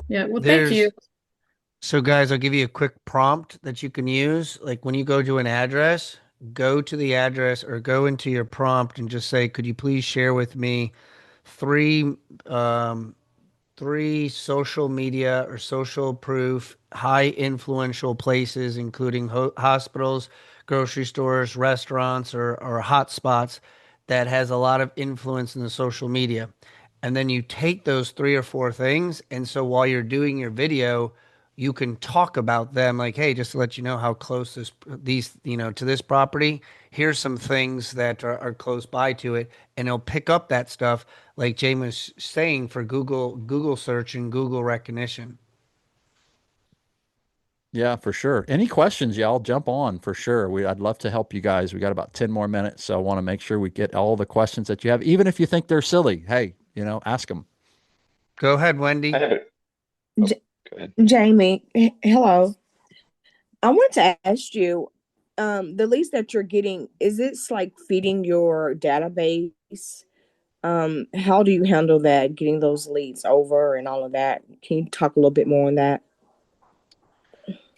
Yeah, well, thank you. There's So guys, I'll give you a quick prompt that you can use. Like when you go to an address, go to the address or go into your prompt and just say, could you please share with me three um, three social media or social proof high influential places, including hospitals, grocery stores, restaurants, or hot spots that has a lot of influence in the social media. And then you take those three or four things. And so while you're doing your video, you can talk about them like, hey, just to let you know how close to this property, here's some things that are close by to it. And it'll pick up that stuff like James was saying for Google search and Google recognition. yeah, for sure. Any questions, y'all jump on for sure. I'd love to help you guys. We got about 10 more minutes, so I want to make sure we get all the questions that you have, even if you think they're silly. Hey, ask them. Go ahead, I Wendy. have it. Oh, J- go ahead. Jamie, hello. I want to ask you, the leads that you're getting, is this like feeding your database? How do you handle that, getting those leads over and all of that? Can you talk a little bit more on that?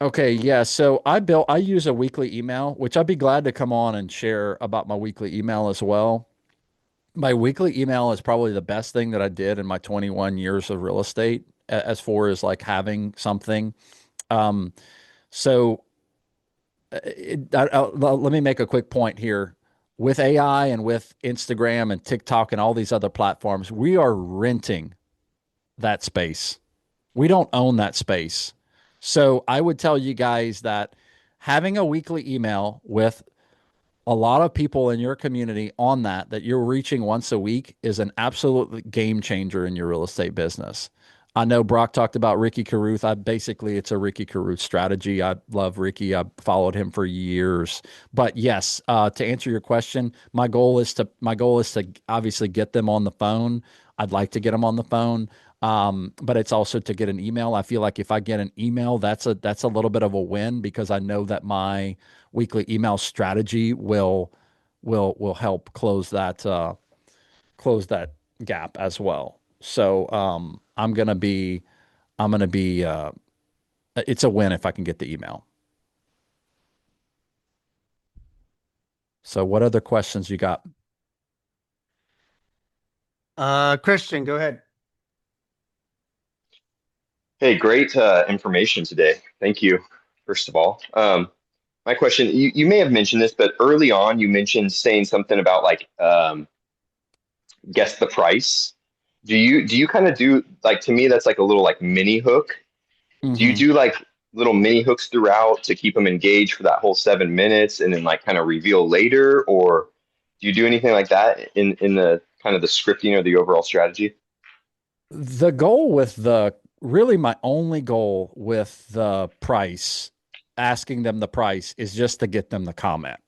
Okay, yeah. So I use a weekly email, which I'd be glad to come on and share about my weekly email as well. My weekly email is probably the best thing that I did in my 21 years of real estate as far as like having something. Um, so let me make a quick point here. With AI and with Instagram and TikTok and all these other platforms, we are renting that space. We don't own that space. So I would tell you guys that having a weekly email with a lot of people in your community on that you're reaching once a week is an absolute game changer in your real estate business. I know Brock talked about Ricky Carruth. It's a Ricky Carruth strategy. I love Ricky. I've followed him for years. But yes, to answer your question, my goal is to obviously get them on the phone. I'd like to get them on the phone. But it's also to get an email. I feel like if I get an email, that's a little bit of a win because I know that my weekly email strategy will help close that gap as well. So I'm gonna be it's a win if I can get the email. So what other questions you got? Christian, go ahead. Hey, great information today. Thank you, first of all. My question, you may have mentioned this, but early on you mentioned saying something about like guess the price. Do you kind of do like, to me that's like a little like mini hook. Do you Hmm. do like little mini hooks throughout to keep them engaged for that whole 7 minutes and then like kind of reveal later, or do you do anything like that in the kind of the scripting or the overall strategy? The goal with the really my only goal with the price, asking them the price is just to get them to comment.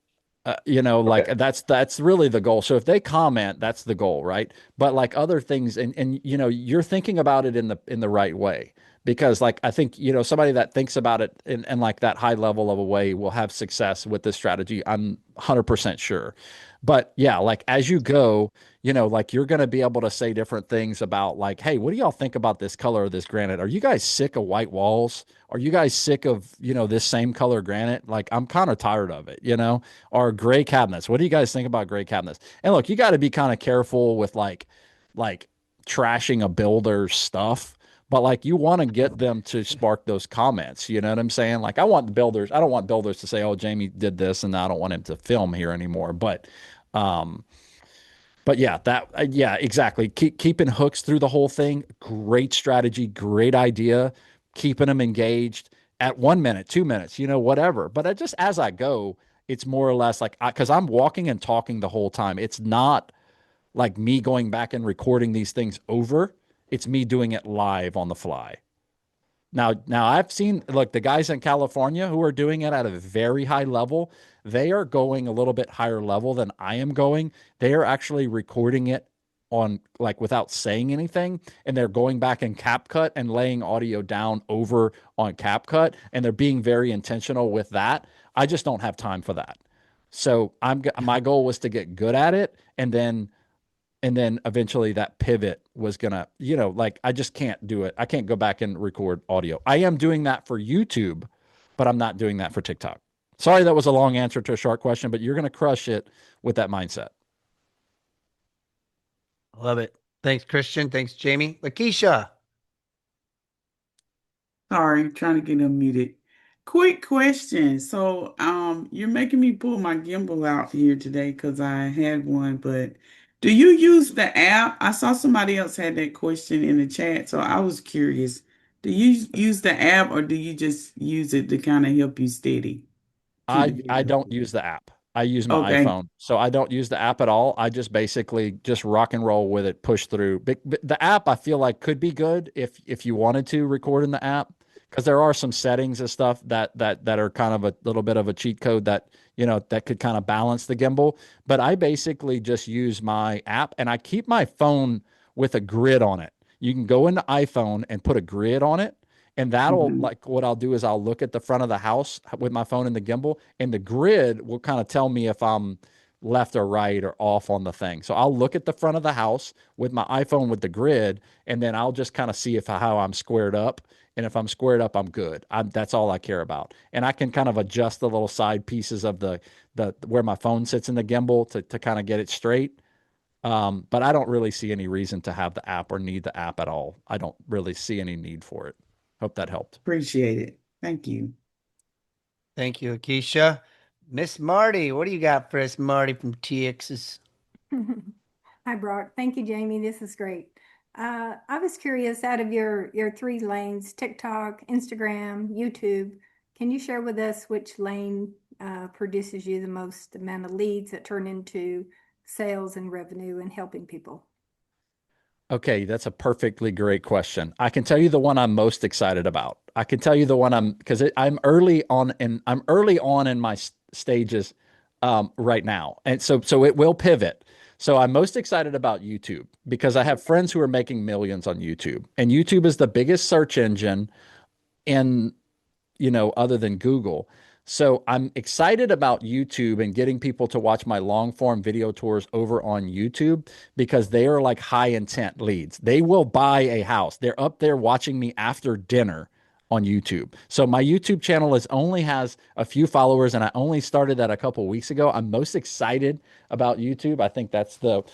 Like Okay. that's really the goal. So if they comment, that's the goal, right? But like other things, and you're thinking about it in the right way because like I think somebody that thinks about it in like that high level of a way will have success with this strategy. I'm 100% sure. But yeah, like as you go, like you're going to be able to say different things about like, hey, what do y'all think about this color of this granite? Are you guys sick of white walls? Are you guys sick of this same color granite? Like I'm kind of tired of it. Or gray cabinets. What do you guys think about gray cabinets? And look, you got to be kind of careful with like trashing a builder's stuff, but like you want to get them to spark those comments. You know what I'm saying? Like I don't want builders to say, "Oh, Jamie did this," and I don't want him to film here anymore. Um, but yeah, yeah, exactly. Keeping hooks through the whole thing. Great strategy, great idea. Keeping them engaged at 1 minute, 2 minutes, whatever. But just as I go, it's more or less like because I'm walking and talking the whole time. It's not like me going back and recording these things over. It's me doing it live on the fly. Now I've seen, look, the guys in California who are doing it at a very high level, they are going a little bit higher level than I am going. They are actually recording it on like without saying anything, and they're going back in CapCut and laying audio down over on CapCut, and they're being very intentional with that. I just don't have time for that. So my goal was to get good at it, and then eventually that pivot was gonna, like I just can't do it. I can't go back and record audio. I am doing that for YouTube, but I'm not doing that for TikTok. Sorry, that was a long answer to a short question, but you're gonna crush it with that mindset. Love it. Thanks, Christian. Thanks, Jamie. Lakeisha. Sorry, trying to get unmuted. Quick question. So, you're making me pull my gimbal out here today because I had one, but do you use the app? I saw somebody else had that question in the chat, so I was curious. Do you use the app or do you just use it to kind of help you steady? Keep the I video. don't use the app. I use my Okay. iPhone. So I don't use the app at all. I just basically just rock and roll with it, push through. But the app I feel like could be good if you wanted to record in the app, because there are some settings and stuff that are kind of a little bit of a cheat code that, that could kind of balance the gimbal. But I basically just use my app, and I keep my phone with a grid on it. You can go into iPhone and put a grid on it, and that'll, Mhm. like, what I'll do is I'll look at the front of the house with my phone and the gimbal, and the grid will kind of tell me if I'm left or right or off on the thing. So I'll look at the front of the house with my iPhone with the grid, and then I'll just kind of see if how I'm squared up. And if I'm squared up, I'm good. That's all I care about. And I can kind of adjust the little side pieces of the where my phone sits in the gimbal to kind of get it straight. But I don't really see any reason to have the app or need the app at all. I don't really see any need for it. Hope that helped. Appreciate it. Thank you. Thank you, Lakeisha. Miss Marty, what do you got for us, Marty from TX's? Hi, Brock. Thank you, Jamie. This is great. I was curious, out of your three lanes, TikTok, Instagram, YouTube, can you share with us which lane produces you the most amount of leads that turn into sales and revenue and helping people? Okay, that's a perfectly great question. I can tell you the one I'm most excited about. I can tell you the one because I'm early on, and I'm early on in my stages right now, and so it will pivot. So I'm most excited about YouTube because I have friends who are making millions on YouTube, and YouTube is the biggest search engine in, other than Google. So I'm excited about YouTube and getting people to watch my long form video tours over on YouTube because they are like high intent leads. They will buy a house. They're up there watching me after dinner on YouTube. So my YouTube channel only has a few followers, and I only started that a couple weeks ago. I'm most excited about YouTube. I think that's the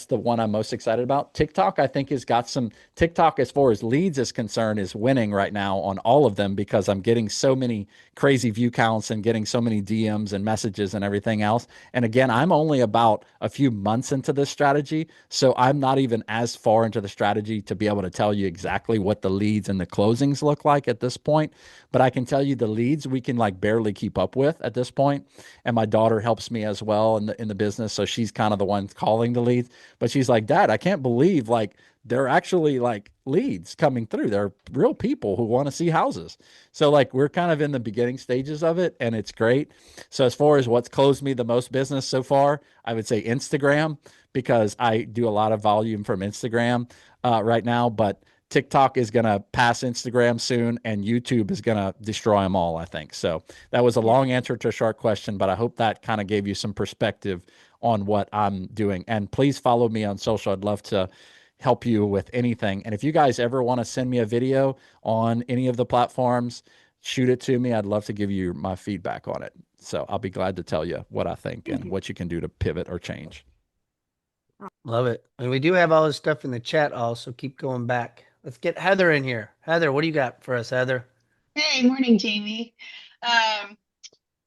one I'm most excited about. TikTok, I think, has got some. TikTok, as far as leads is concerned, is winning right now on all of them because I'm getting so many crazy view counts and getting so many DMs and messages and everything else. And again, I'm only about a few months into this strategy, so I'm not even as far into the strategy to be able to tell you exactly what the leads and the closings look like at this point. But I can tell you the leads we can like barely keep up with at this point. And my daughter helps me as well in the business, so she's kind of the one calling the leads. But she's like, Dad, I can't believe like they're actually like leads coming through. They're real people who want to see houses. So like we're kind of in the beginning stages of it, and it's great. So as far as what's closed me the most business so far, I would say Instagram, because I do a lot of volume from Instagram right now. But TikTok is going to pass Instagram soon, and YouTube is going to destroy them all, I think. So that was a long answer to a short question, but I hope that kind of gave you some perspective on what I'm doing. And please follow me on social. I'd love to help you with anything. And if you guys ever want to send me a video on any of the platforms, shoot it to me. I'd love to give you my feedback on it. So I'll be glad to tell you what I think and what you can do to pivot or change. Love it. And we do have all this stuff in the chat also. Keep going back. Let's get Heather in here. Heather, what do you got for us, Heather? Hey, morning, Jamie.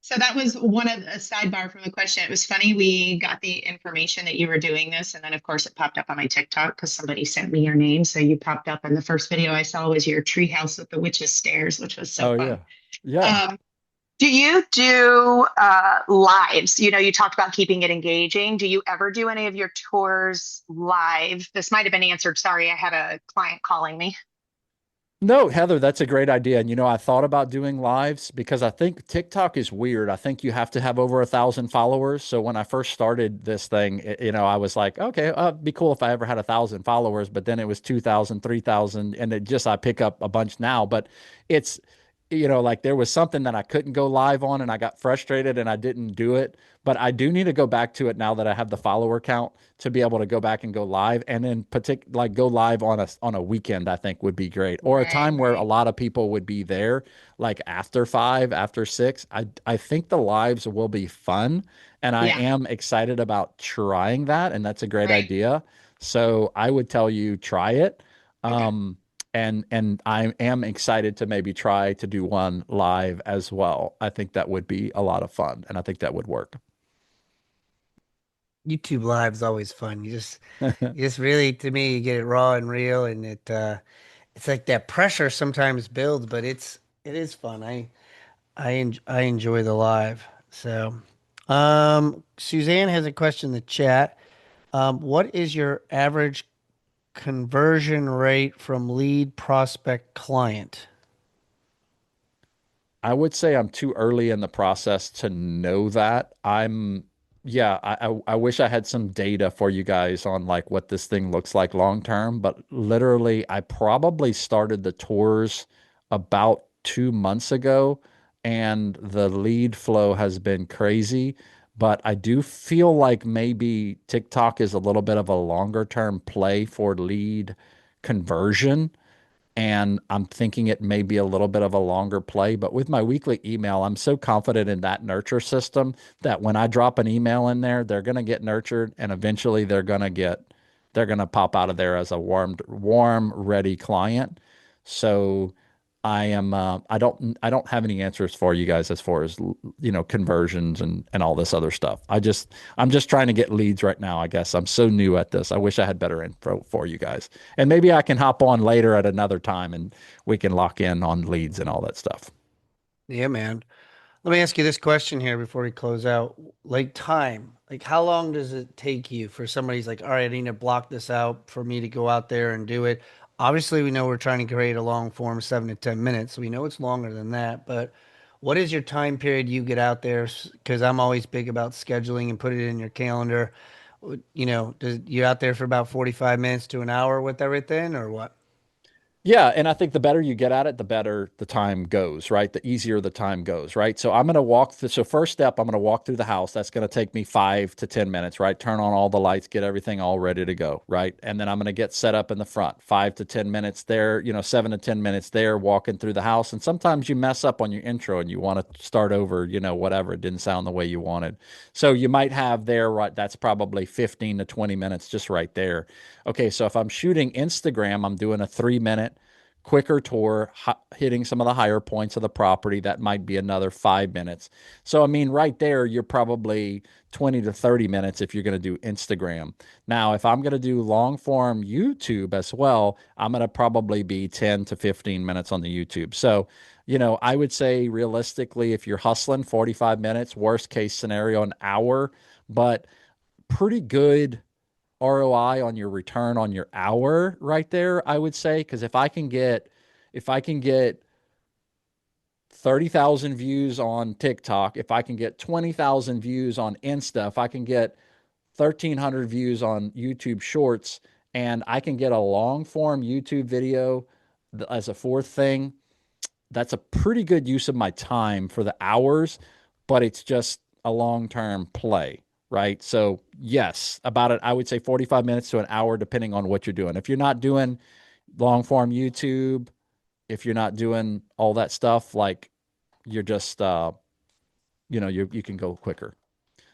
So that was one of a sidebar from the question. It was funny. We got the information that you were doing this, and then of course it popped up on my TikTok because somebody sent me your name. So you popped up, and the first video I saw was your treehouse with the witch's stairs, which was so Oh, fun. yeah. Yeah. Do you do lives? You know, you talked about keeping it engaging. Do you ever do any of your tours live? This might have been answered. Sorry, I had a client calling me. No, Heather, that's a great idea. And I thought about doing lives because I think TikTok is weird. I think you have to have over 1,000 followers. So when I first started this thing, I was like, okay, it'd be cool if I ever had 1,000 followers. But then it was 2,000, 3,000, and I pick up a bunch now. But it's, like there was something that I couldn't go live on, and I got frustrated and I didn't do it. But I do need to go back to it now that I have the follower count to be able to go back and go live, and then like go live on a weekend. I think would be great, or a Right, time where a right, lot of people would be there, like after 5, after 6. I think the lives will be fun, and I yeah, am excited about trying that, and that's a great right. idea. So I would tell you try it. Okay. Um, and I am excited to maybe try to do one live as well. I think that would be a lot of fun, and I think that would work. YouTube Live is always fun. You just really, to me, you get it raw and real, and it's like that pressure sometimes builds, but it is fun. I enjoy the live. So, Suzanne has a question in the chat. What is your average conversion rate from lead prospect client? I would say I'm too early in the process to know that. Yeah, I wish I had some data for you guys on like what this thing looks like long term, but literally, I probably started the tours about 2 months ago, and the lead flow has been crazy. But I do feel like maybe TikTok is a little bit of a longer term play for lead conversion, and I'm thinking it may be a little bit of a longer play. But with my weekly email, I'm so confident in that nurture system that when I drop an email in there, they're going to get nurtured, and eventually they're going to pop out of there as a warm, ready client. So I don't have any answers for you guys as far as conversions and all this other stuff. I'm just trying to get leads right now. I guess I'm so new at this. I wish I had better info for you guys, and maybe I can hop on later at another time and we can lock in on leads and all that stuff. Yeah, man. Let me ask you this question here before we close out. Like time, like how long does it take you for somebody's like, all right, I need to block this out for me to go out there and do it? Obviously, we know we're trying to create a long form, 7 to 10 minutes. So we know it's longer than that, but what is your time period you get out there? Because I'm always big about scheduling and put it in your calendar. You out there for about 45 minutes to an hour with everything or what? Yeah, and I think the better you get at it, the better the time goes, right? The easier the time goes, right? So I'm going to walk through. So first step, I'm going to walk through the house. That's going to take me 5 to 10 minutes, right? Turn on all the lights, get everything all ready to go, right? And then I'm going to get set up in the front. 5 to 10 minutes there, 7 to 10 minutes there, walking through the house. And sometimes you mess up on your intro and you want to start over, whatever. It didn't sound the way you wanted. So you might have there, right? That's probably 15 to 20 minutes just right there. Okay, so if I'm shooting Instagram, I'm doing a 3 minute quicker tour, hitting some of the higher points of the property. That might be another 5 minutes. So, I mean, right there, you're probably 20 to 30 minutes if you're going to do Instagram. Now, if I'm going to do long form YouTube as well, I'm going to probably be 10 to 15 minutes on the YouTube. So, I would say realistically, if you're hustling 45 minutes, worst case scenario, an hour, but pretty good ROI on your return on your hour right there, I would say. Because if I can get 30,000 views on TikTok, if I can get 20,000 views on Insta, if I can get 1,300 views on YouTube Shorts, and I can get a long form YouTube video as a fourth thing, that's a pretty good use of my time for the hours, but it's just a long-term play, right? So, yes, about it, I would say 45 minutes to an hour, depending on what you're doing. If you're not doing long form YouTube, if you're not doing all that stuff, like you're just, you can go quicker.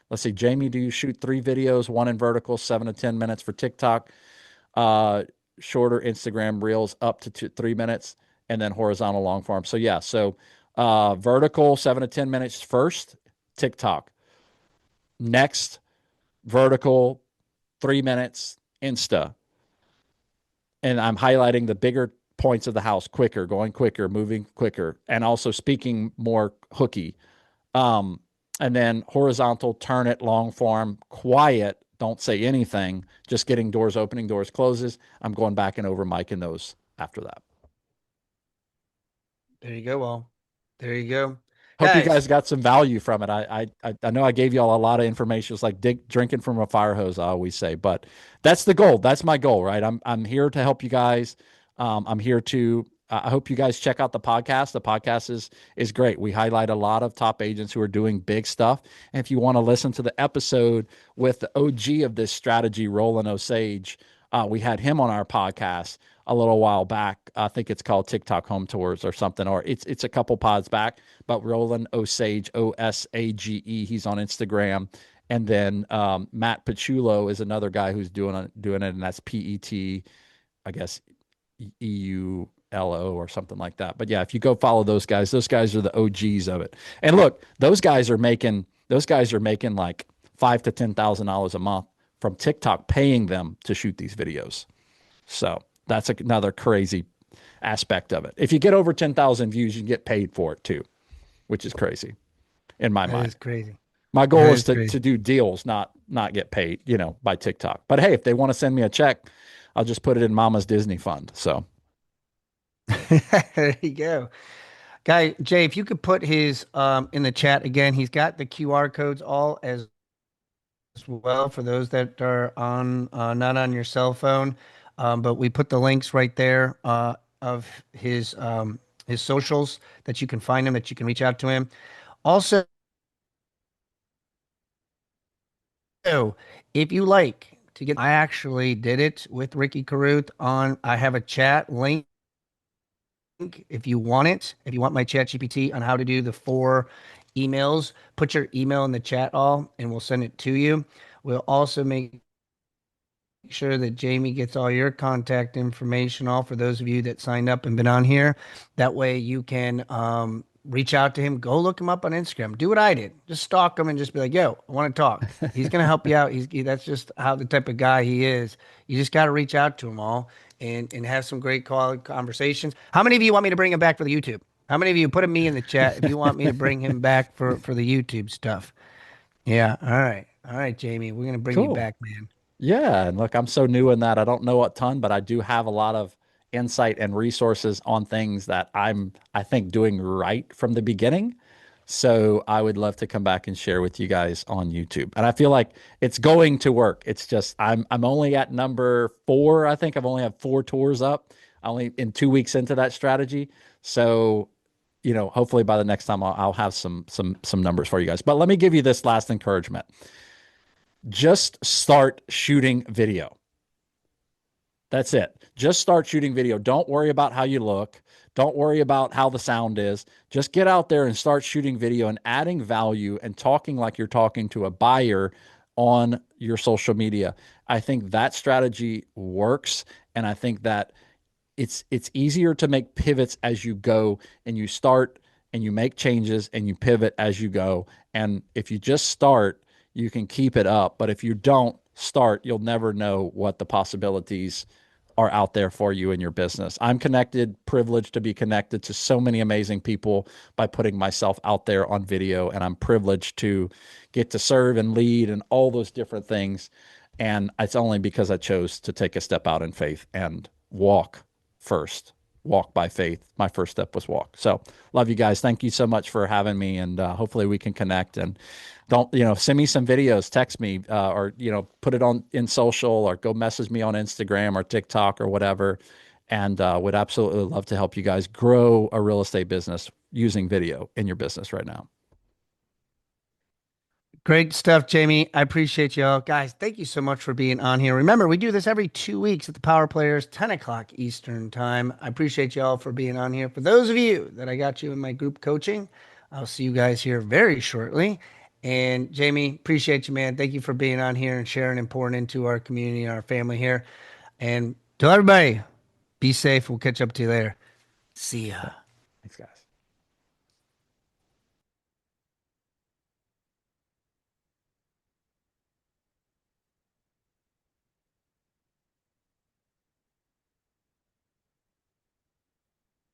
Let's see, Jamie, do you shoot 3 videos, one in vertical, 7 to 10 minutes for TikTok? uh, Shorter Instagram reels up to 3 minutes, and then horizontal long form. So yeah, so vertical 7 to 10 minutes first, TikTok. Next, vertical 3 minutes, Insta. And I'm highlighting the bigger points of the house quicker, going quicker, moving quicker, and also speaking more hooky. And then horizontal, turn it, long form, quiet, don't say anything, just getting doors opening, doors closes. I'm going back and over micing those after that. There you go. Well, there you go. Hope you Guys, guys got some value from it. I know I gave y'all a lot of information. It's like drinking from a fire hose, I always say, but that's the goal. That's my goal, right? I'm here to help you guys. I'm here to. I hope you guys check out the podcast. The podcast is great. We highlight a lot of top agents who are doing big stuff. And if you want to listen to the episode with the OG of this strategy, Roland Osage, we had him on our podcast a little while back. I think it's called TikTok Home Tours or something, or it's a couple pods back. But Roland Osage, Osage, he's on Instagram. And then Matt Pachulo is another guy who's doing it, and that's PET, I guess EULO or something like that. But yeah, if you go follow those guys are the OGs of it. And look, those guys are making like $5,000 to $10,000 a month from TikTok paying them to shoot these videos. So that's another crazy aspect of it. If you get over 10,000 views, you can get paid for it too, which is crazy in my mind. That is crazy. My goal That is is to crazy. do deals, not get paid, by TikTok. But hey, if they want to send me a check, I'll just put it in Mama's Disney fund. So There you go. Guy, Jay, if you could put his in the chat again, he's got the QR codes all as well for those that are on not on your cell phone. But we put the links right there of his socials that you can find him, that you can reach out to him. Also, if you like to get, I actually did it with Ricky Caruth on, I have a chat link if you want it, if you want my chat GPT on how to do the 4 emails, put your email in the chat all and we'll send it to you. We'll also make sure that Jamie gets all your contact information all for those of you that signed up and been on here. That way you can reach out to him, go look him up on Instagram. Do what I did. Just stalk him and just be like, yo, I want to talk. He's going to help you out. That's just how the type of guy he is. You just got to reach out to him all and have some great conversations. How many of you want me to bring him back for the YouTube? How many of you put me in the chat if you want me to bring him back for the YouTube stuff? Yeah. All right. All right, Jamie. We're going to bring you cool. back, man. Yeah, and look, I'm so new in that I don't know a ton, but I do have a lot of insight and resources on things that I think doing right from the beginning. So I would love to come back and share with you guys on YouTube. And I feel like it's going to work. It's just I'm only at number 4. I think I've only had 4 tours up. Only in 2 weeks into that strategy. So, hopefully by the next time I'll have some numbers for you guys. But let me give you this last encouragement. Just start shooting video. That's it. Just start shooting video. Don't worry about how you look. Don't worry about how the sound is. Just get out there and start shooting video and adding value and talking like you're talking to a buyer on your social media. I think that strategy works. And I think that it's easier to make pivots as you go and you start and you make changes and you pivot as you go. And if you just start, you can keep it up. But if you don't start, you'll never know what the possibilities are out there for you in your business. I'm privileged to be connected to so many amazing people by putting myself out there on video. And I'm privileged to get to serve and lead and all those different things. And it's only because I chose to take a step out in faith and walk first. Walk by faith. My first step was walk. So love you guys. Thank you so much for having me. And hopefully we can connect and don't, send me some videos, text me, or, put it on in social or go message me on Instagram or TikTok or whatever. And would absolutely love to help you guys grow a real estate business using video in your business right now. Great stuff, Jamie. I appreciate y'all. Guys, thank you so much for being on here. Remember, we do this every 2 weeks at the Power Players, 10 o'clock Eastern time. I appreciate y'all for being on here. For those of you that I got you in my group coaching, I'll see you guys here very shortly. And Jamie, appreciate you, man. Thank you for being on here and sharing and pouring into our community and our family here. And to everybody, be safe. We'll catch up to you later. See ya. Thanks, guys.